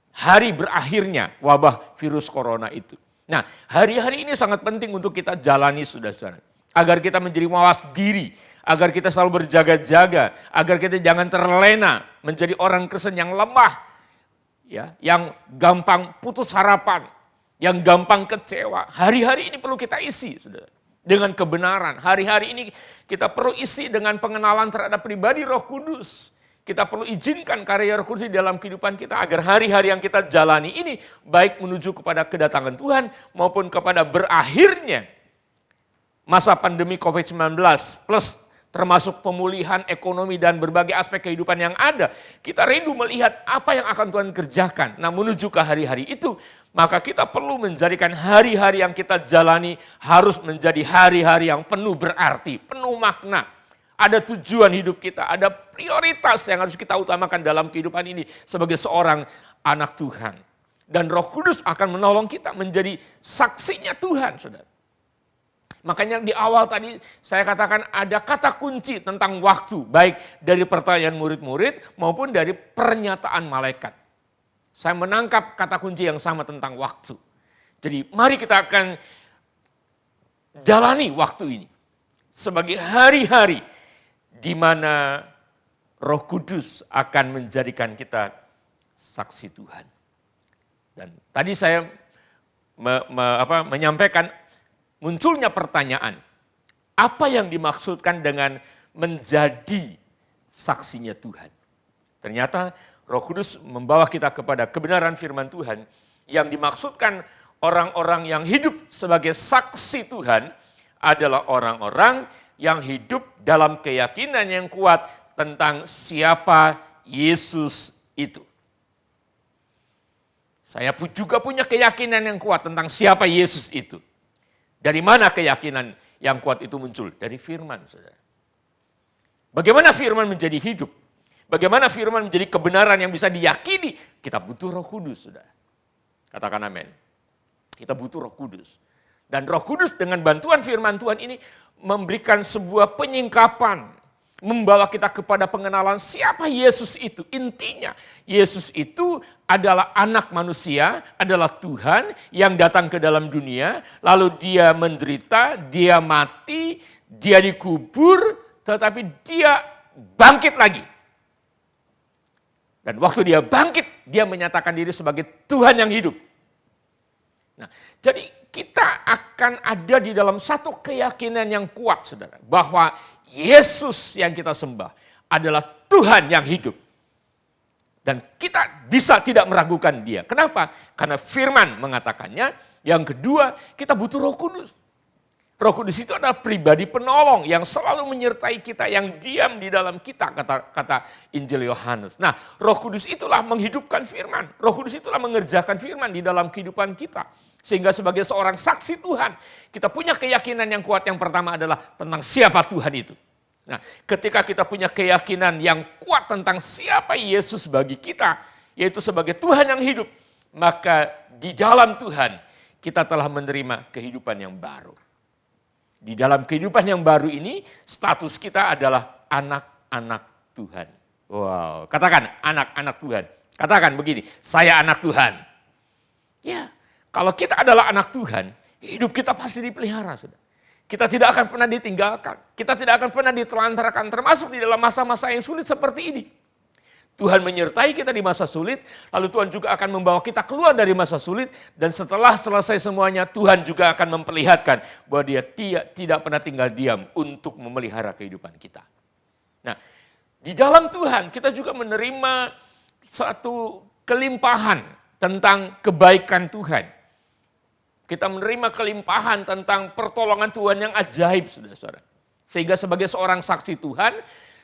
Hari berakhirnya wabah virus corona itu. Nah, hari-hari ini sangat penting untuk kita jalani saudara-saudara. Agar kita menjadi mawas diri. Agar kita selalu berjaga-jaga. Agar kita jangan terlena menjadi orang Kristen yang lemah. Ya, yang gampang putus harapan. Yang gampang kecewa. Hari-hari ini perlu kita isi, saudara, dengan kebenaran. Hari-hari ini kita perlu isi dengan pengenalan terhadap pribadi Roh Kudus. Kita perlu izinkan karya Roh Kudus di dalam kehidupan kita agar hari-hari yang kita jalani ini baik menuju kepada kedatangan Tuhan maupun kepada berakhirnya masa pandemi COVID-19 plus termasuk pemulihan ekonomi dan berbagai aspek kehidupan yang ada. Kita rindu melihat apa yang akan Tuhan kerjakan. Nah, menuju ke hari-hari itu, maka kita perlu menjadikan hari-hari yang kita jalani harus menjadi hari-hari yang penuh berarti, penuh makna. Ada tujuan hidup kita, ada prioritas yang harus kita utamakan dalam kehidupan ini sebagai seorang anak Tuhan. Dan Roh Kudus akan menolong kita menjadi saksinya Tuhan, saudara. Makanya di awal tadi saya katakan ada kata kunci tentang waktu, baik dari pertanyaan murid-murid maupun dari pernyataan malaikat. Saya menangkap kata kunci yang sama tentang waktu. Jadi mari kita akan jalani waktu ini sebagai hari-hari di mana Roh Kudus akan menjadikan kita saksi Tuhan. Dan tadi saya menyampaikan munculnya pertanyaan, apa yang dimaksudkan dengan menjadi saksinya Tuhan? Ternyata Roh Kudus membawa kita kepada kebenaran firman Tuhan yang dimaksudkan orang-orang yang hidup sebagai saksi Tuhan adalah orang-orang yang hidup dalam keyakinan yang kuat tentang siapa Yesus itu. Saya juga punya keyakinan yang kuat tentang siapa Yesus itu. Dari mana keyakinan yang kuat itu muncul? Dari firman, saudara. Bagaimana firman menjadi hidup? Bagaimana firman menjadi kebenaran yang bisa diyakini? Kita butuh Roh Kudus, saudara. Katakan amin. Kita butuh Roh Kudus. Dan Roh Kudus dengan bantuan firman Tuhan ini memberikan sebuah penyingkapan. Membawa kita kepada pengenalan siapa Yesus itu. Intinya, Yesus itu adalah anak manusia, adalah Tuhan yang datang ke dalam dunia. Lalu dia menderita, dia mati, dia dikubur, tetapi dia bangkit lagi. Dan waktu dia bangkit, dia menyatakan diri sebagai Tuhan yang hidup. Nah, jadi kita akan ada di dalam satu keyakinan yang kuat, saudara. Bahwa Yesus yang kita sembah adalah Tuhan yang hidup. Dan kita bisa tidak meragukan dia. Kenapa? Karena firman mengatakannya. Yang kedua, kita butuh Roh Kudus. Roh Kudus itu adalah pribadi penolong yang selalu menyertai kita, yang diam di dalam kita, kata Injil Yohanes. Nah, Roh Kudus itulah menghidupkan firman. Roh Kudus itulah mengerjakan firman di dalam kehidupan kita. Sehingga sebagai seorang saksi Tuhan, kita punya keyakinan yang kuat. Yang pertama adalah tentang siapa Tuhan itu. Nah, ketika kita punya keyakinan yang kuat tentang siapa Yesus bagi kita, yaitu sebagai Tuhan yang hidup, maka di dalam Tuhan kita telah menerima kehidupan yang baru. Di dalam kehidupan yang baru ini, status kita adalah anak-anak Tuhan. Wow, katakan anak-anak Tuhan. Katakan begini, saya anak Tuhan. Ya, kalau kita adalah anak Tuhan, hidup kita pasti dipelihara, saudara. Kita tidak akan pernah ditinggalkan. Kita tidak akan pernah ditelantarkan, termasuk di dalam masa-masa yang sulit seperti ini. Tuhan menyertai kita di masa sulit, lalu Tuhan juga akan membawa kita keluar dari masa sulit, dan setelah selesai semuanya, Tuhan juga akan memperlihatkan bahwa Dia tidak pernah tinggal diam untuk memelihara kehidupan kita. Nah, di dalam Tuhan kita juga menerima satu kelimpahan tentang kebaikan Tuhan. Kita menerima kelimpahan tentang pertolongan Tuhan yang ajaib, saudara-saudara. Sehingga sebagai seorang saksi Tuhan,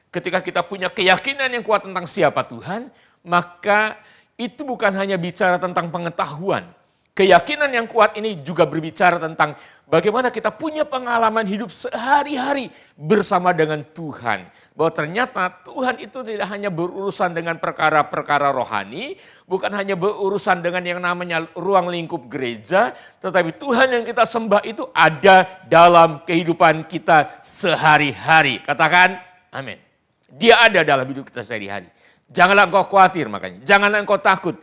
ketika kita punya keyakinan yang kuat tentang siapa Tuhan, maka itu bukan hanya bicara tentang pengetahuan. Keyakinan yang kuat ini juga berbicara tentang bagaimana kita punya pengalaman hidup sehari-hari bersama dengan Tuhan. Bahwa ternyata Tuhan itu tidak hanya berurusan dengan perkara-perkara rohani, bukan hanya berurusan dengan yang namanya ruang lingkup gereja, tetapi Tuhan yang kita sembah itu ada dalam kehidupan kita sehari-hari. Katakan amin. Dia ada dalam hidup kita sehari-hari. Janganlah engkau khawatir makanya. Janganlah engkau takut.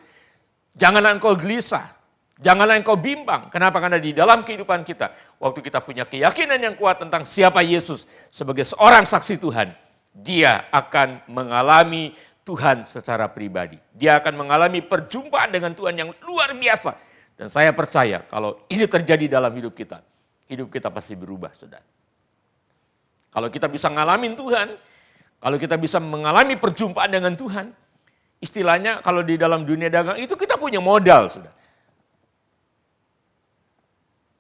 Janganlah engkau gelisah. Janganlah engkau bimbang. Kenapa? Karena di dalam kehidupan kita, waktu kita punya keyakinan yang kuat tentang siapa Yesus sebagai seorang saksi Tuhan, Dia akan mengalami Tuhan secara pribadi. Dia akan mengalami perjumpaan dengan Tuhan yang luar biasa. Dan saya percaya kalau ini terjadi dalam hidup kita pasti berubah, saudara. Kalau kita bisa ngalamin Tuhan, kalau kita bisa mengalami perjumpaan dengan Tuhan, istilahnya kalau di dalam dunia dagang itu kita punya modal, saudara.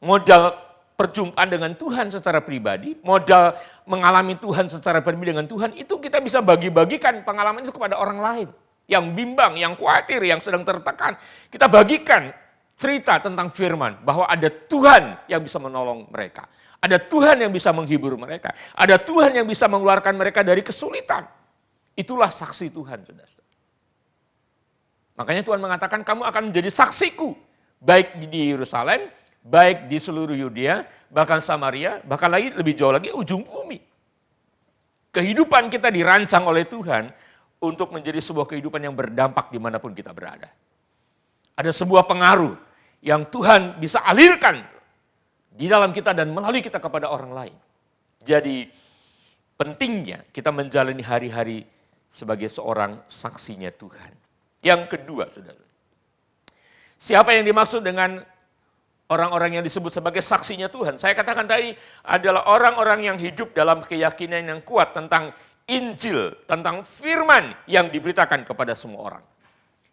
Modal perjumpaan dengan Tuhan secara pribadi, modal mengalami Tuhan secara pribadi dengan Tuhan, itu kita bisa bagi-bagikan pengalaman itu kepada orang lain. Yang bimbang, yang khawatir, yang sedang tertekan. Kita bagikan cerita tentang firman, bahwa ada Tuhan yang bisa menolong mereka. Ada Tuhan yang bisa menghibur mereka. Ada Tuhan yang bisa mengeluarkan mereka dari kesulitan. Itulah saksi Tuhan, saudara. Makanya Tuhan mengatakan kamu akan menjadi saksiku. Baik di Yerusalem, baik di seluruh Yudea, bahkan Samaria, bahkan lagi lebih jauh lagi ujung bumi. Kehidupan kita dirancang oleh Tuhan untuk menjadi sebuah kehidupan yang berdampak dimanapun kita berada. Ada sebuah pengaruh yang Tuhan bisa alirkan di dalam kita dan melalui kita kepada orang lain. Jadi pentingnya kita menjalani hari-hari sebagai seorang saksinya Tuhan. Yang kedua, saudara. Siapa yang dimaksud dengan orang-orang yang disebut sebagai saksinya Tuhan? Saya katakan tadi adalah orang-orang yang hidup dalam keyakinan yang kuat tentang Injil, tentang firman yang diberitakan kepada semua orang.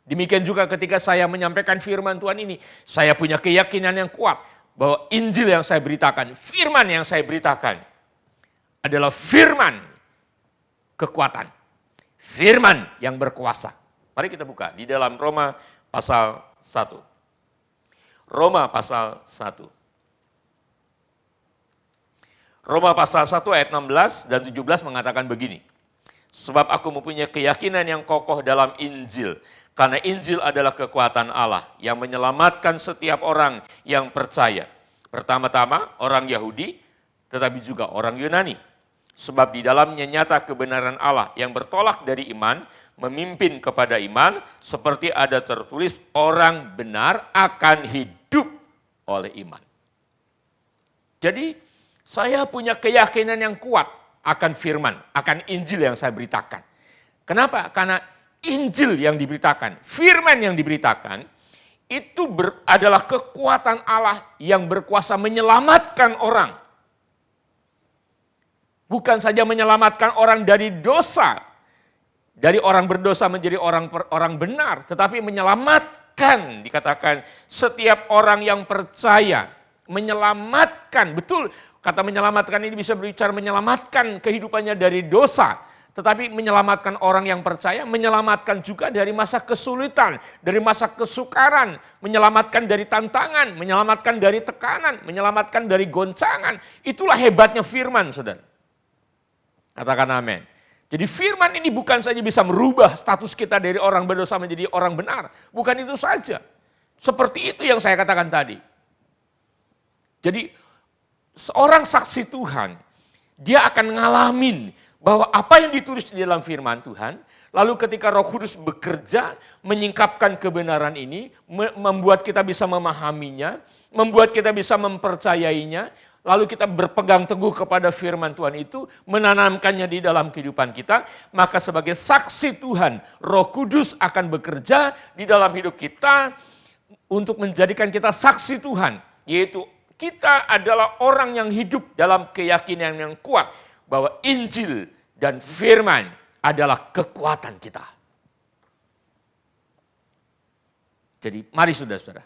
Demikian juga ketika saya menyampaikan firman Tuhan ini, saya punya keyakinan yang kuat bahwa Injil yang saya beritakan, firman yang saya beritakan adalah firman kekuatan. Firman yang berkuasa. Mari kita buka di dalam Roma pasal 1. Roma pasal 1. Roma pasal 1 ayat 16 dan 17 mengatakan begini. Sebab aku mempunyai keyakinan yang kokoh dalam Injil. Karena Injil adalah kekuatan Allah yang menyelamatkan setiap orang yang percaya. Pertama-tama orang Yahudi, tetapi juga orang Yunani. Sebab di dalamnya nyata kebenaran Allah yang bertolak dari iman, memimpin kepada iman, seperti ada tertulis orang benar akan hidup oleh iman. Jadi saya punya keyakinan yang kuat akan firman, akan Injil yang saya beritakan. Kenapa? Karena Injil yang diberitakan, firman yang diberitakan, itu adalah kekuatan Allah yang berkuasa menyelamatkan orang. Bukan saja menyelamatkan orang dari dosa, dari orang berdosa menjadi orang benar, tetapi menyelamatkan, dikatakan setiap orang yang percaya, menyelamatkan, betul kata menyelamatkan ini bisa berbicara menyelamatkan kehidupannya dari dosa, tetapi menyelamatkan orang yang percaya, menyelamatkan juga dari masa kesulitan, dari masa kesukaran, menyelamatkan dari tantangan, menyelamatkan dari tekanan, menyelamatkan dari goncangan. Itulah hebatnya firman, saudara. Katakan amin. Jadi firman ini bukan saja bisa merubah status kita dari orang berdosa menjadi orang benar. Bukan itu saja. Seperti itu yang saya katakan tadi. Jadi seorang saksi Tuhan, dia akan ngalamin bahwa apa yang ditulis di dalam firman Tuhan, lalu ketika Roh Kudus bekerja, menyingkapkan kebenaran ini, membuat kita bisa memahaminya, membuat kita bisa mempercayainya, lalu kita berpegang teguh kepada firman Tuhan itu, menanamkannya di dalam kehidupan kita, maka sebagai saksi Tuhan, Roh Kudus akan bekerja di dalam hidup kita untuk menjadikan kita saksi Tuhan, yaitu kita adalah orang yang hidup dalam keyakinan yang kuat bahwa Injil dan firman adalah kekuatan kita. Jadi mari saudara-saudara,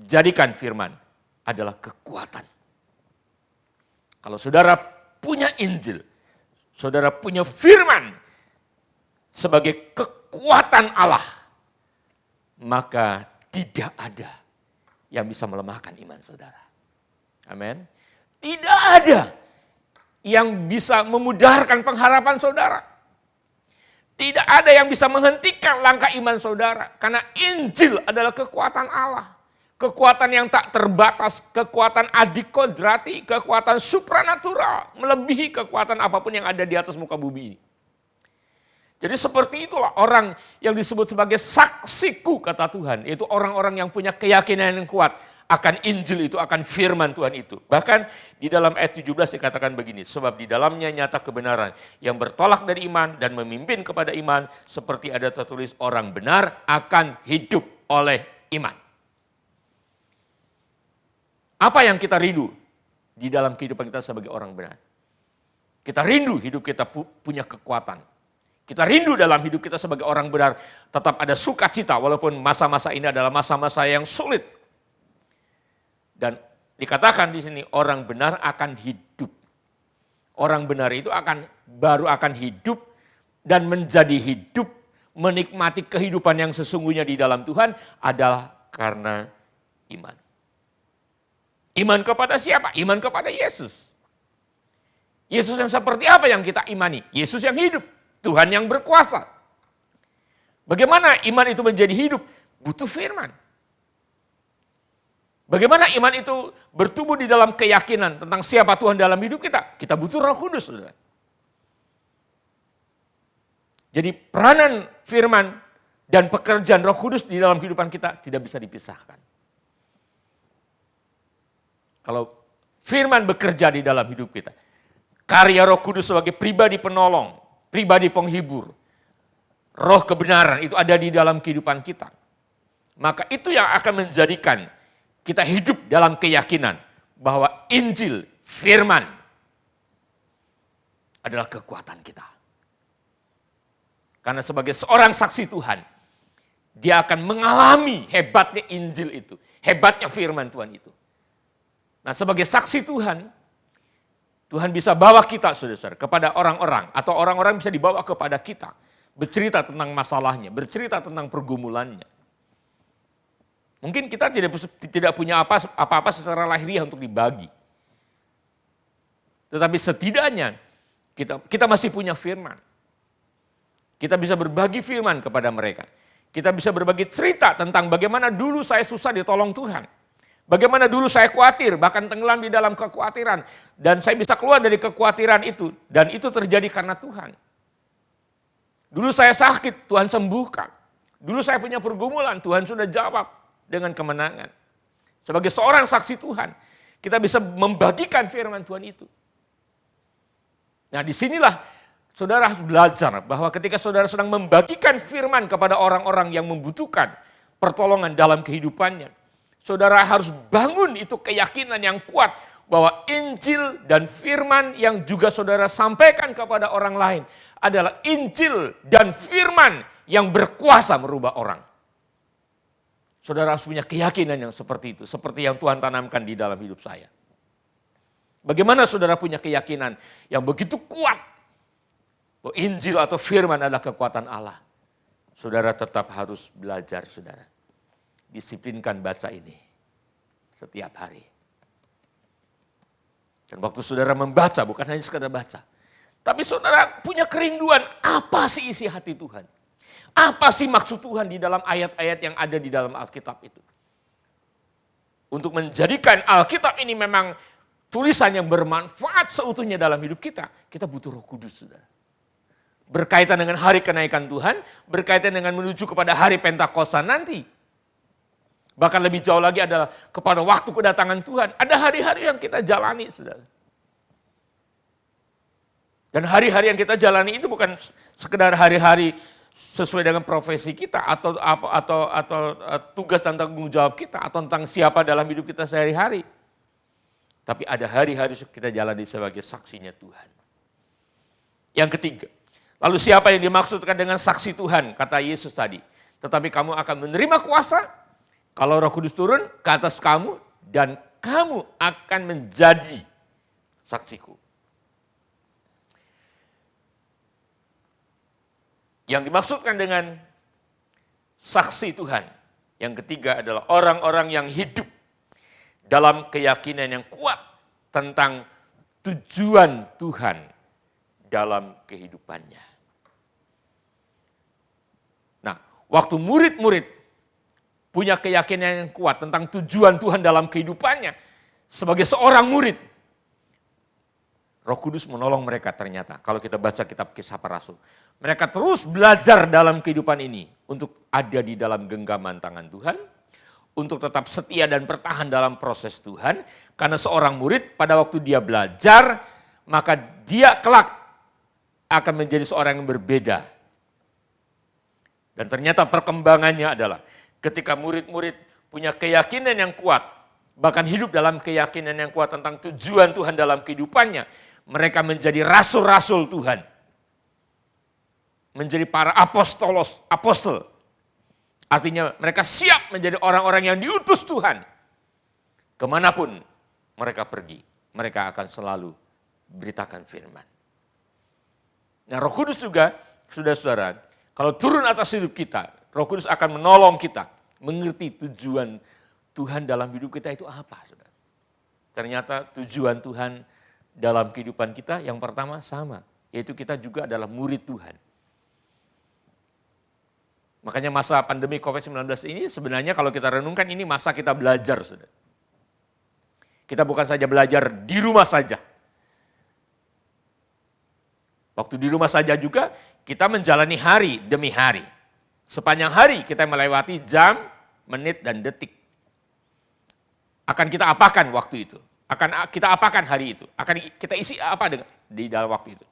jadikan firman adalah kekuatan. Kalau saudara punya Injil, saudara punya firman sebagai kekuatan Allah, maka tidak ada yang bisa melemahkan iman saudara. Amin. Tidak ada yang bisa memudarkan pengharapan saudara. Tidak ada yang bisa menghentikan langkah iman saudara. Karena Injil adalah kekuatan Allah. Kekuatan yang tak terbatas, kekuatan adikodrati, kekuatan supranatural. Melebihi kekuatan apapun yang ada di atas muka bumi ini. Jadi seperti itulah orang yang disebut sebagai saksiku kata Tuhan. Yaitu orang-orang yang punya keyakinan yang kuat akan Injil itu, akan firman Tuhan itu. Bahkan di dalam ayat 17 dikatakan begini, sebab di dalamnya nyata kebenaran yang bertolak dari iman dan memimpin kepada iman, seperti ada tertulis orang benar akan hidup oleh iman. Apa yang kita rindu di dalam kehidupan kita sebagai orang benar? Kita rindu hidup kita punya kekuatan. Kita rindu dalam hidup kita sebagai orang benar tetap ada sukacita walaupun masa-masa ini adalah masa-masa yang sulit. Dan dikatakan di sini orang benar akan hidup. Orang benar itu baru akan hidup dan menjadi hidup, menikmati kehidupan yang sesungguhnya di dalam Tuhan adalah karena iman. Iman kepada siapa? Iman kepada Yesus. Yesus yang seperti apa yang kita imani? Yesus yang hidup, Tuhan yang berkuasa. Bagaimana iman itu menjadi hidup? Butuh firman. Bagaimana iman itu bertumbuh di dalam keyakinan tentang siapa Tuhan dalam hidup kita? Kita butuh Roh Kudus, saudara. Jadi peranan firman dan pekerjaan Roh Kudus di dalam kehidupan kita tidak bisa dipisahkan. Kalau firman bekerja di dalam hidup kita, karya Roh Kudus sebagai pribadi penolong, pribadi penghibur, roh kebenaran itu ada di dalam kehidupan kita. Maka itu yang akan menjadikan kita hidup dalam keyakinan bahwa Injil, firman adalah kekuatan kita. Karena sebagai seorang saksi Tuhan, dia akan mengalami hebatnya Injil itu, hebatnya firman Tuhan itu. Nah, sebagai saksi Tuhan, Tuhan bisa bawa kita, saudara-saudara, kepada orang-orang, atau orang-orang bisa dibawa kepada kita, bercerita tentang masalahnya, bercerita tentang pergumulannya. Mungkin kita tidak punya apa-apa secara lahiriah untuk dibagi. Tetapi setidaknya kita masih punya firman. Kita bisa berbagi firman kepada mereka. Kita bisa berbagi cerita tentang bagaimana dulu saya susah ditolong Tuhan. Bagaimana dulu saya khawatir, bahkan tenggelam di dalam kekhawatiran. Dan saya bisa keluar dari kekhawatiran itu. Dan itu terjadi karena Tuhan. Dulu saya sakit, Tuhan sembuhkan. Dulu saya punya pergumulan, Tuhan sudah jawab dengan kemenangan. Sebagai seorang saksi Tuhan, kita bisa membagikan firman Tuhan itu. Nah, disinilah saudara harus belajar bahwa ketika saudara sedang membagikan firman kepada orang-orang yang membutuhkan pertolongan dalam kehidupannya, saudara harus bangun itu keyakinan yang kuat bahwa Injil dan firman yang juga saudara sampaikan kepada orang lain adalah Injil dan firman yang berkuasa merubah orang. Saudara harus punya keyakinan yang seperti itu, seperti yang Tuhan tanamkan di dalam hidup saya. Bagaimana saudara punya keyakinan yang begitu kuat bahwa Injil atau firman adalah kekuatan Allah? Saudara tetap harus belajar, saudara. Disiplinkan baca ini setiap hari. Dan waktu saudara membaca, bukan hanya sekedar baca. Tapi saudara punya kerinduan, apa sih isi hati Tuhan? Apa sih maksud Tuhan di dalam ayat-ayat yang ada di dalam Alkitab itu? Untuk menjadikan Alkitab ini memang tulisan yang bermanfaat seutuhnya dalam hidup kita, kita butuh Roh Kudus, saudara. Berkaitan dengan hari kenaikan Tuhan, berkaitan dengan menuju kepada hari Pentakosta nanti. Bahkan lebih jauh lagi adalah kepada waktu kedatangan Tuhan. Ada hari-hari yang kita jalani, saudara. Dan hari-hari yang kita jalani itu bukan sekedar hari-hari sesuai dengan profesi kita atau tugas dan tanggung jawab kita atau tentang siapa dalam hidup kita sehari-hari. Tapi ada hari-hari kita jalani sebagai saksinya Tuhan. Yang ketiga, lalu siapa yang dimaksudkan dengan saksi Tuhan? Kata Yesus tadi, tetapi kamu akan menerima kuasa kalau Roh Kudus turun ke atas kamu dan kamu akan menjadi saksiku. Yang dimaksudkan dengan saksi Tuhan, yang ketiga adalah orang-orang yang hidup dalam keyakinan yang kuat tentang tujuan Tuhan dalam kehidupannya. Nah, waktu murid-murid punya keyakinan yang kuat tentang tujuan Tuhan dalam kehidupannya, sebagai seorang murid, Roh Kudus menolong mereka ternyata. Kalau kita baca kitab Kisah Para Rasul, mereka terus belajar dalam kehidupan ini untuk ada di dalam genggaman tangan Tuhan, untuk tetap setia dan bertahan dalam proses Tuhan. Karena seorang murid pada waktu dia belajar, maka dia kelak akan menjadi seorang yang berbeda. Dan ternyata perkembangannya adalah ketika murid-murid punya keyakinan yang kuat, bahkan hidup dalam keyakinan yang kuat tentang tujuan Tuhan dalam kehidupannya, mereka menjadi rasul-rasul Tuhan. Menjadi para apostol. Artinya mereka siap menjadi orang-orang yang diutus Tuhan. Kemanapun mereka pergi, mereka akan selalu beritakan firman. Nah, Roh Kudus juga, saudara-saudara, kalau turun atas hidup kita, Roh Kudus akan menolong kita mengerti tujuan Tuhan dalam hidup kita itu apa, saudara. Ternyata tujuan Tuhan dalam kehidupan kita yang pertama sama, yaitu kita juga adalah murid Tuhan. Makanya masa pandemi COVID-19 ini sebenarnya kalau kita renungkan ini masa kita belajar, saudara. Kita bukan saja belajar di rumah saja. Waktu di rumah saja juga kita menjalani hari demi hari. Sepanjang hari kita melewati jam, menit, dan detik. Akan kita apakan waktu itu? Akan kita apakan hari itu? Akan kita isi apa di dalam waktu itu?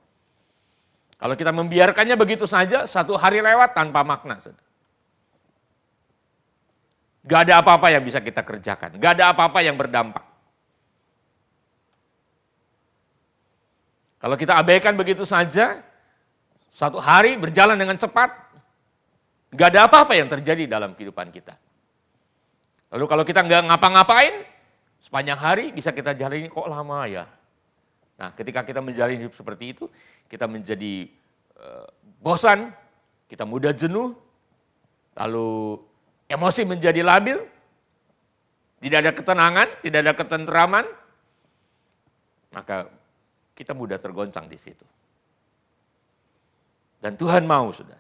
Kalau kita membiarkannya begitu saja, satu hari lewat tanpa makna. Gak ada apa-apa yang bisa kita kerjakan. Gak ada apa-apa yang berdampak. Kalau kita abaikan begitu saja, satu hari berjalan dengan cepat, gak ada apa-apa yang terjadi dalam kehidupan kita. Lalu kalau kita nggak ngapa-ngapain, sepanjang hari bisa kita jalani kok lama ya. Nah, ketika kita menjalani hidup seperti itu, kita menjadi bosan, kita mudah jenuh, lalu emosi menjadi labil, tidak ada ketenangan, tidak ada ketentraman, maka kita mudah tergoncang di situ. Dan Tuhan mau, sudah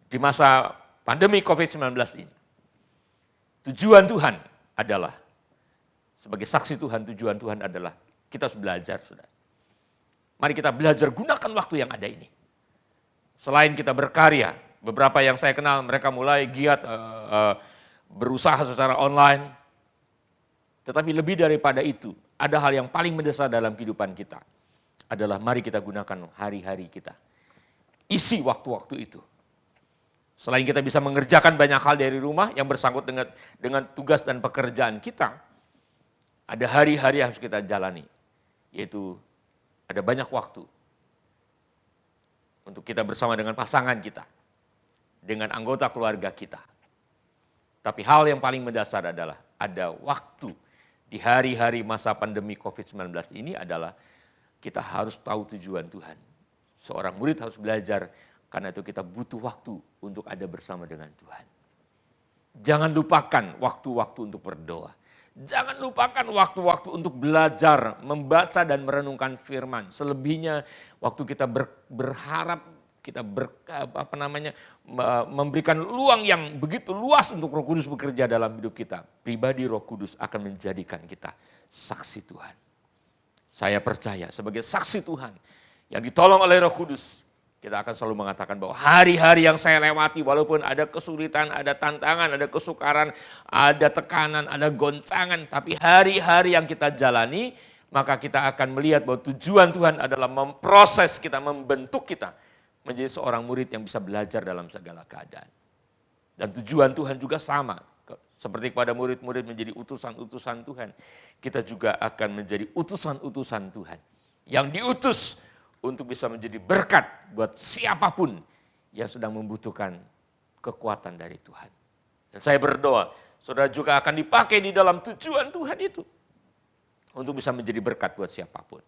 di masa pandemi COVID-19 ini, tujuan Tuhan adalah, sebagai saksi Tuhan, tujuan Tuhan adalah kita harus belajar, sudah. Mari kita belajar, gunakan waktu yang ada ini. Selain kita berkarya, beberapa yang saya kenal mereka mulai giat berusaha secara online. Tetapi lebih daripada itu, ada hal yang paling mendesak dalam kehidupan kita. Adalah mari kita gunakan hari-hari kita. Isi waktu-waktu itu. Selain kita bisa mengerjakan banyak hal dari rumah yang bersangkut dengan tugas dan pekerjaan kita, ada hari-hari yang harus kita jalani. Yaitu ada banyak waktu untuk kita bersama dengan pasangan kita, dengan anggota keluarga kita. Tapi hal yang paling mendasar adalah ada waktu di hari-hari masa pandemi COVID-19 ini adalah kita harus tahu tujuan Tuhan. Seorang murid harus belajar, karena itu kita butuh waktu untuk ada bersama dengan Tuhan. Jangan lupakan waktu-waktu untuk berdoa. Jangan lupakan waktu-waktu untuk belajar, membaca dan merenungkan firman. Selebihnya waktu kita berharap, kita memberikan ruang yang begitu luas untuk Roh Kudus bekerja dalam hidup kita. Pribadi Roh Kudus akan menjadikan kita saksi Tuhan. Saya percaya sebagai saksi Tuhan yang ditolong oleh Roh Kudus, kita akan selalu mengatakan bahwa hari-hari yang saya lewati walaupun ada kesulitan, ada tantangan, ada kesukaran, ada tekanan, ada goncangan. Tapi hari-hari yang kita jalani, maka kita akan melihat bahwa tujuan Tuhan adalah memproses kita, membentuk kita menjadi seorang murid yang bisa belajar dalam segala keadaan. Dan tujuan Tuhan juga sama. Seperti kepada murid-murid menjadi utusan-utusan Tuhan. Kita juga akan menjadi utusan-utusan Tuhan. Yang diutus untuk bisa menjadi berkat buat siapapun yang sedang membutuhkan kekuatan dari Tuhan. Dan saya berdoa, saudara juga akan dipakai di dalam tujuan Tuhan itu. Untuk bisa menjadi berkat buat siapapun.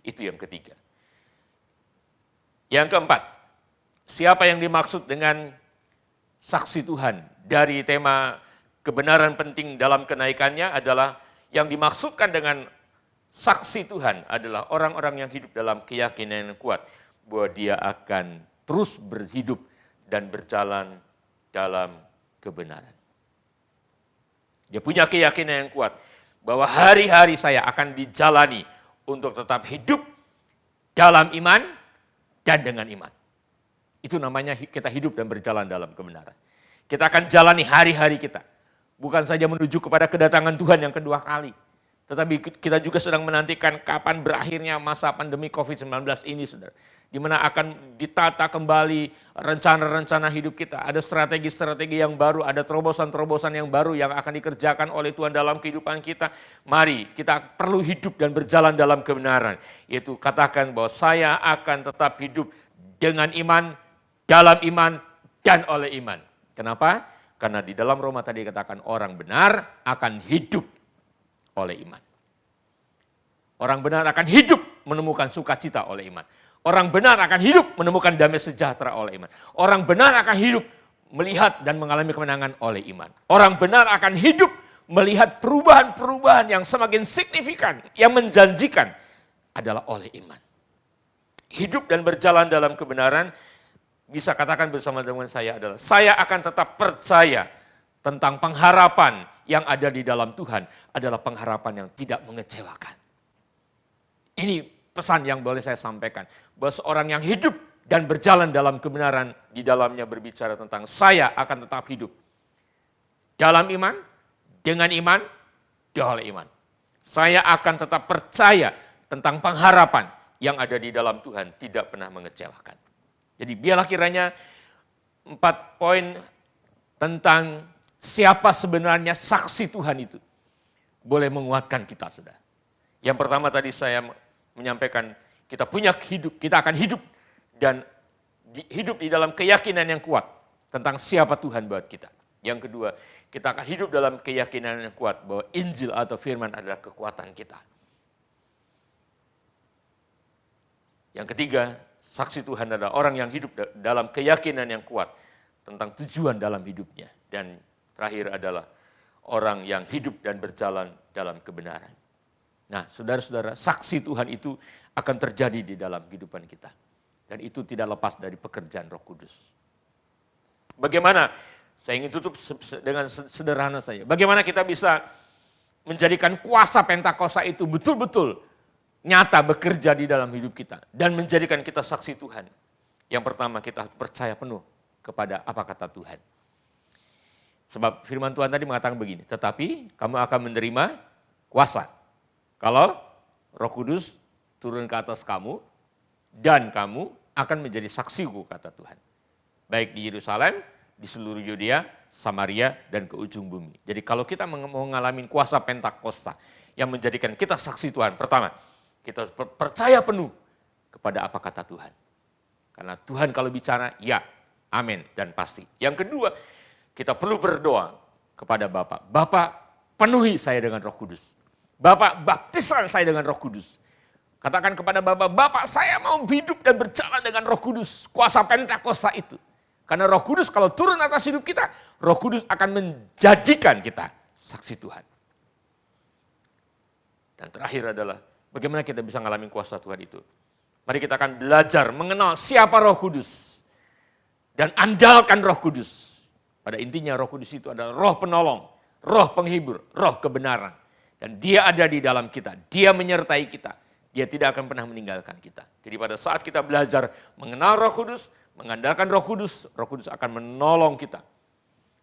Itu yang ketiga. Yang keempat, siapa yang dimaksud dengan saksi Tuhan? Dari tema kebenaran penting dalam kenaikannya adalah yang dimaksudkan dengan saksi Tuhan adalah orang-orang yang hidup dalam keyakinan yang kuat bahwa dia akan terus berhidup dan berjalan dalam kebenaran. Dia punya keyakinan yang kuat bahwa hari-hari saya akan dijalani untuk tetap hidup dalam iman dan dengan iman. Itu namanya kita hidup dan berjalan dalam kebenaran. Kita akan jalani hari-hari kita. Bukan saja menuju kepada kedatangan Tuhan yang kedua kali. Tetapi kita juga sedang menantikan kapan berakhirnya masa pandemi COVID-19 ini, saudara. Di mana akan ditata kembali rencana-rencana hidup kita. Ada strategi-strategi yang baru, ada terobosan-terobosan yang baru yang akan dikerjakan oleh Tuhan dalam kehidupan kita. Mari kita perlu hidup dan berjalan dalam kebenaran. Yaitu katakan bahwa saya akan tetap hidup dengan iman, dalam iman, dan oleh iman. Kenapa? Karena di dalam Roma tadi dikatakan orang benar akan hidup oleh iman. Orang benar akan hidup menemukan sukacita oleh iman. Orang benar akan hidup menemukan damai sejahtera oleh iman. Orang benar akan hidup melihat dan mengalami kemenangan oleh iman. Orang benar akan hidup melihat perubahan-perubahan yang semakin signifikan, yang menjanjikan adalah oleh iman. Hidup dan berjalan dalam kebenaran, bisa katakan bersama dengan saya adalah, saya akan tetap percaya tentang pengharapan yang ada di dalam Tuhan adalah pengharapan yang tidak mengecewakan. Ini pesan yang boleh saya sampaikan, bahwa seorang yang hidup dan berjalan dalam kebenaran, di dalamnya berbicara tentang saya akan tetap hidup dalam iman, dengan iman, oleh iman. Saya akan tetap percaya tentang pengharapan yang ada di dalam Tuhan tidak pernah mengecewakan. Jadi biarlah kiranya 4 poin tentang siapa sebenarnya saksi Tuhan itu boleh menguatkan kita, saudara. Yang pertama tadi saya menyampaikan kita punya hidup, kita akan hidup dan hidup di dalam keyakinan yang kuat tentang siapa Tuhan buat kita. Yang kedua, kita akan hidup dalam keyakinan yang kuat bahwa Injil atau firman adalah kekuatan kita. Yang ketiga, saksi Tuhan adalah orang yang hidup dalam keyakinan yang kuat tentang tujuan dalam hidupnya. Dan terakhir adalah orang yang hidup dan berjalan dalam kebenaran. Nah, saudara-saudara, saksi Tuhan itu akan terjadi di dalam kehidupan kita. Dan itu tidak lepas dari pekerjaan Roh Kudus. Bagaimana? Saya ingin tutup dengan sederhana saja. Bagaimana kita bisa menjadikan kuasa Pentakosta itu betul-betul nyata bekerja di dalam hidup kita dan menjadikan kita saksi Tuhan. Yang pertama, kita percaya penuh kepada apa kata Tuhan. Sebab firman Tuhan tadi mengatakan begini, tetapi kamu akan menerima kuasa kalau Roh Kudus turun ke atas kamu dan kamu akan menjadi saksiku, kata Tuhan. Baik di Yerusalem, di seluruh Yudea, Samaria, dan ke ujung bumi. Jadi kalau kita mau mengalami kuasa Pentakosta yang menjadikan kita saksi Tuhan, pertama, kita percaya penuh kepada apa kata Tuhan. Karena Tuhan kalau bicara, ya, amin, dan pasti. Yang kedua, kita perlu berdoa kepada Bapa. Bapa, penuhi saya dengan Roh Kudus. Bapa, baptisan saya dengan Roh Kudus. Katakan kepada Bapa, Bapa, saya mau hidup dan berjalan dengan Roh Kudus. Kuasa Pentakosta itu. Karena Roh Kudus kalau turun atas hidup kita, Roh Kudus akan menjadikan kita saksi Tuhan. Dan terakhir adalah, bagaimana kita bisa mengalami kuasa Tuhan itu? Mari kita akan belajar mengenal siapa Roh Kudus. Dan andalkan Roh Kudus. Pada intinya Roh Kudus itu adalah roh penolong, roh penghibur, roh kebenaran. Dan dia ada di dalam kita, dia menyertai kita. Dia tidak akan pernah meninggalkan kita. Jadi pada saat kita belajar mengenal Roh Kudus, mengandalkan Roh Kudus akan menolong kita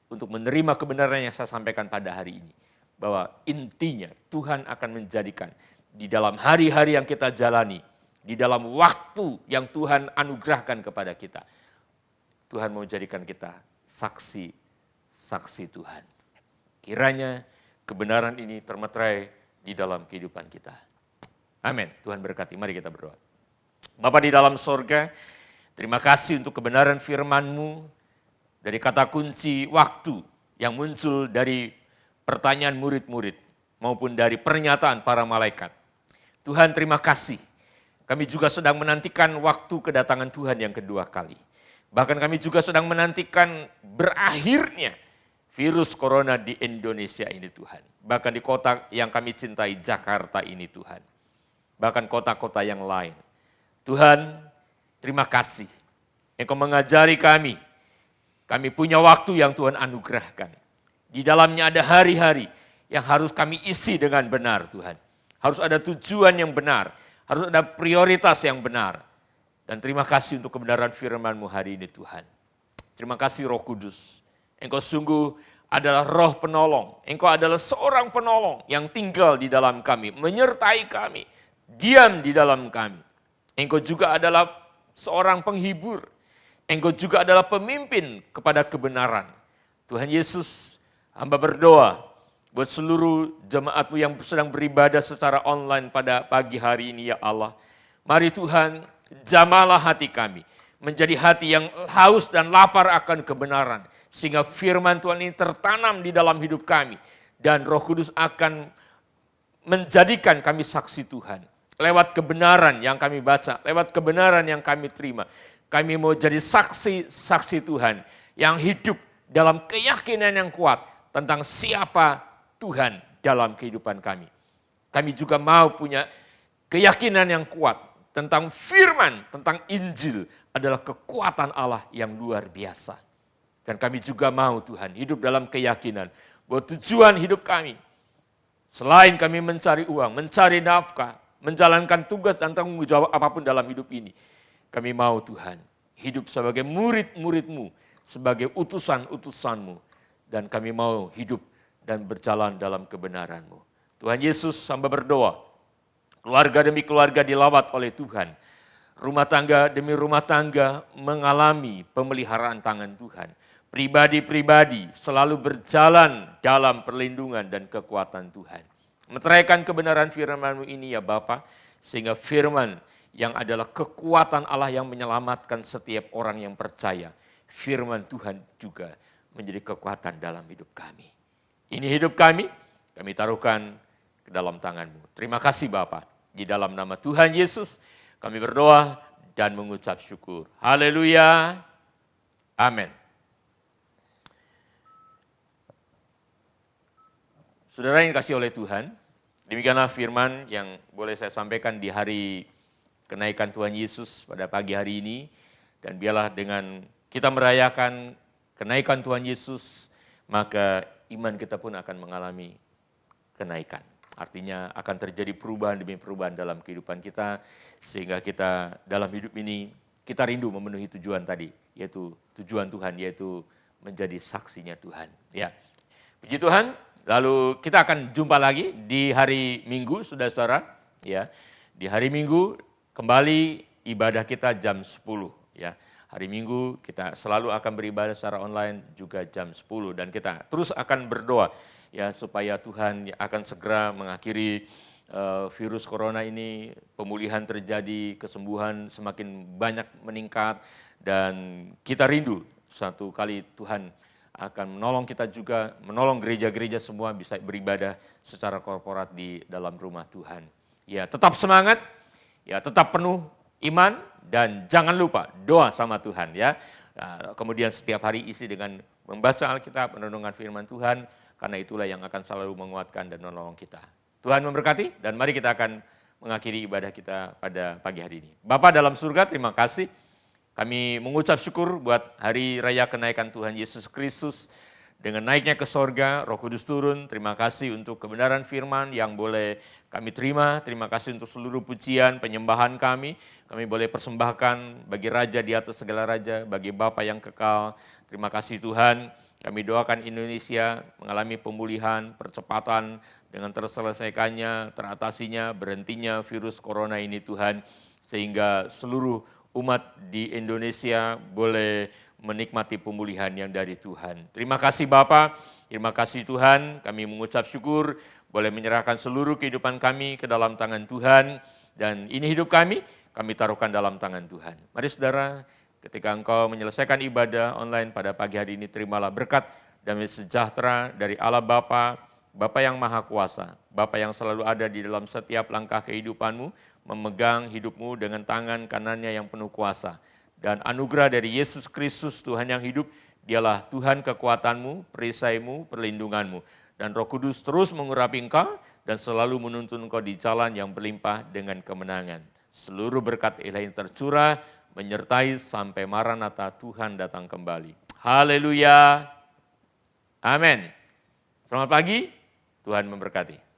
untuk menerima kebenaran yang saya sampaikan pada hari ini. Bahwa intinya Tuhan akan menjadikan di dalam hari-hari yang kita jalani, di dalam waktu yang Tuhan anugerahkan kepada kita, Tuhan mau jadikan kita saksi Tuhan. Kiranya kebenaran ini termeterai di dalam kehidupan kita. Amin. Tuhan berkati. Mari kita berdoa. Bapa di dalam sorga, terima kasih untuk kebenaran firman-Mu dari kata kunci waktu yang muncul dari pertanyaan murid-murid maupun dari pernyataan para malaikat. Tuhan terima kasih. Kami juga sedang menantikan waktu kedatangan Tuhan yang kedua kali. Bahkan kami juga sedang menantikan berakhirnya virus corona di Indonesia ini Tuhan. Bahkan di kota yang kami cintai, Jakarta ini Tuhan. Bahkan kota-kota yang lain. Tuhan, terima kasih. Engkau mengajari kami. Kami punya waktu yang Tuhan anugerahkan. Di dalamnya ada hari-hari yang harus kami isi dengan benar Tuhan. Harus ada tujuan yang benar. Harus ada prioritas yang benar. Dan terima kasih untuk kebenaran firman-Mu hari ini Tuhan. Terima kasih Roh Kudus. Engkau sungguh adalah roh penolong. Engkau adalah seorang penolong yang tinggal di dalam kami. Menyertai kami. Diam di dalam kami. Engkau juga adalah seorang penghibur. Engkau juga adalah pemimpin kepada kebenaran. Tuhan Yesus, hamba berdoa buat seluruh jemaat-Mu yang sedang beribadah secara online pada pagi hari ini ya Allah. Mari Tuhan, jamalah hati kami. Menjadi hati yang haus dan lapar akan kebenaran. Sehingga firman Tuhan ini tertanam di dalam hidup kami. Dan Roh Kudus akan menjadikan kami saksi Tuhan. Lewat kebenaran yang kami baca, lewat kebenaran yang kami terima. Kami mau jadi saksi Tuhan yang hidup dalam keyakinan yang kuat tentang siapa Tuhan dalam kehidupan kami. Kami juga mau punya keyakinan yang kuat tentang firman, tentang Injil adalah kekuatan Allah yang luar biasa. Dan kami juga mau Tuhan hidup dalam keyakinan bahwa tujuan hidup kami, selain kami mencari uang, mencari nafkah, menjalankan tugas dan tanggung jawab apapun dalam hidup ini, kami mau Tuhan hidup sebagai murid-murid-Mu, sebagai utusan-utusan-Mu. Dan kami mau hidup dan berjalan dalam kebenaran-Mu. Tuhan Yesus, hamba berdoa, keluarga demi keluarga dilawat oleh Tuhan. Rumah tangga demi rumah tangga mengalami pemeliharaan tangan Tuhan. Pribadi-pribadi selalu berjalan dalam perlindungan dan kekuatan Tuhan. Meteraikan kebenaran firman-Mu ini ya Bapa, sehingga firman yang adalah kekuatan Allah yang menyelamatkan setiap orang yang percaya. Firman Tuhan juga menjadi kekuatan dalam hidup kami. Ini hidup kami taruhkan ke dalam tangan-Mu. Terima kasih Bapa. Di dalam nama Tuhan Yesus kami berdoa dan mengucap syukur. Haleluya. Amin. Saudara yang dikasihi oleh Tuhan, demikianlah firman yang boleh saya sampaikan di hari kenaikan Tuhan Yesus pada pagi hari ini. Dan biarlah dengan kita merayakan kenaikan Tuhan Yesus, maka iman kita pun akan mengalami kenaikan. Artinya akan terjadi perubahan demi perubahan dalam kehidupan kita, sehingga kita dalam hidup ini, kita rindu memenuhi tujuan tadi, yaitu tujuan Tuhan, yaitu menjadi saksinya Tuhan. Ya, puji Tuhan. Lalu kita akan jumpa lagi di hari Minggu, saudara-saudara. Ya, di hari Minggu kembali ibadah kita jam 10. Ya, hari Minggu kita selalu akan beribadah secara online juga jam 10. Dan kita terus akan berdoa ya supaya Tuhan akan segera mengakhiri virus corona ini, pemulihan terjadi, kesembuhan semakin banyak meningkat. Dan kita rindu satu kali Tuhan akan menolong kita juga, menolong gereja-gereja semua bisa beribadah secara korporat di dalam rumah Tuhan. Ya, tetap semangat, ya tetap penuh iman, dan jangan lupa doa sama Tuhan ya. Nah, kemudian setiap hari isi dengan membaca Alkitab, merenungkan firman Tuhan, karena itulah yang akan selalu menguatkan dan menolong kita. Tuhan memberkati, dan mari kita akan mengakhiri ibadah kita pada pagi hari ini. Bapa dalam surga, terima kasih. Kami mengucap syukur buat hari raya kenaikan Tuhan Yesus Kristus dengan naiknya ke sorga, Roh Kudus turun. Terima kasih untuk kebenaran firman yang boleh kami terima. Terima kasih untuk seluruh pujian, penyembahan kami. Kami boleh persembahkan bagi Raja di atas segala Raja, bagi Bapa yang kekal. Terima kasih Tuhan. Kami doakan Indonesia mengalami pemulihan, percepatan dengan terselesaikannya, teratasinya, berhentinya virus corona ini Tuhan. Sehingga seluruh umat di Indonesia boleh menikmati pemulihan yang dari Tuhan. Terima kasih Bapa, terima kasih Tuhan. Kami mengucap syukur boleh menyerahkan seluruh kehidupan kami ke dalam tangan Tuhan. Dan ini hidup kami taruhkan dalam tangan Tuhan. Mari saudara, ketika engkau menyelesaikan ibadah online pada pagi hari ini, terimalah berkat damai sejahtera dari Allah Bapa, Bapa yang Maha Kuasa, Bapa yang selalu ada di dalam setiap langkah kehidupanmu, memegang hidupmu dengan tangan kanannya yang penuh kuasa. Dan anugerah dari Yesus Kristus Tuhan yang hidup, dialah Tuhan kekuatanmu, perisaimu, perlindunganmu. Dan Roh Kudus terus mengurapi engkau dan selalu menuntun engkau di jalan yang berlimpah dengan kemenangan. Seluruh berkat ilahi tercurah, menyertai sampai Maranatha Tuhan datang kembali. Haleluya. Amin. Selamat pagi, Tuhan memberkati.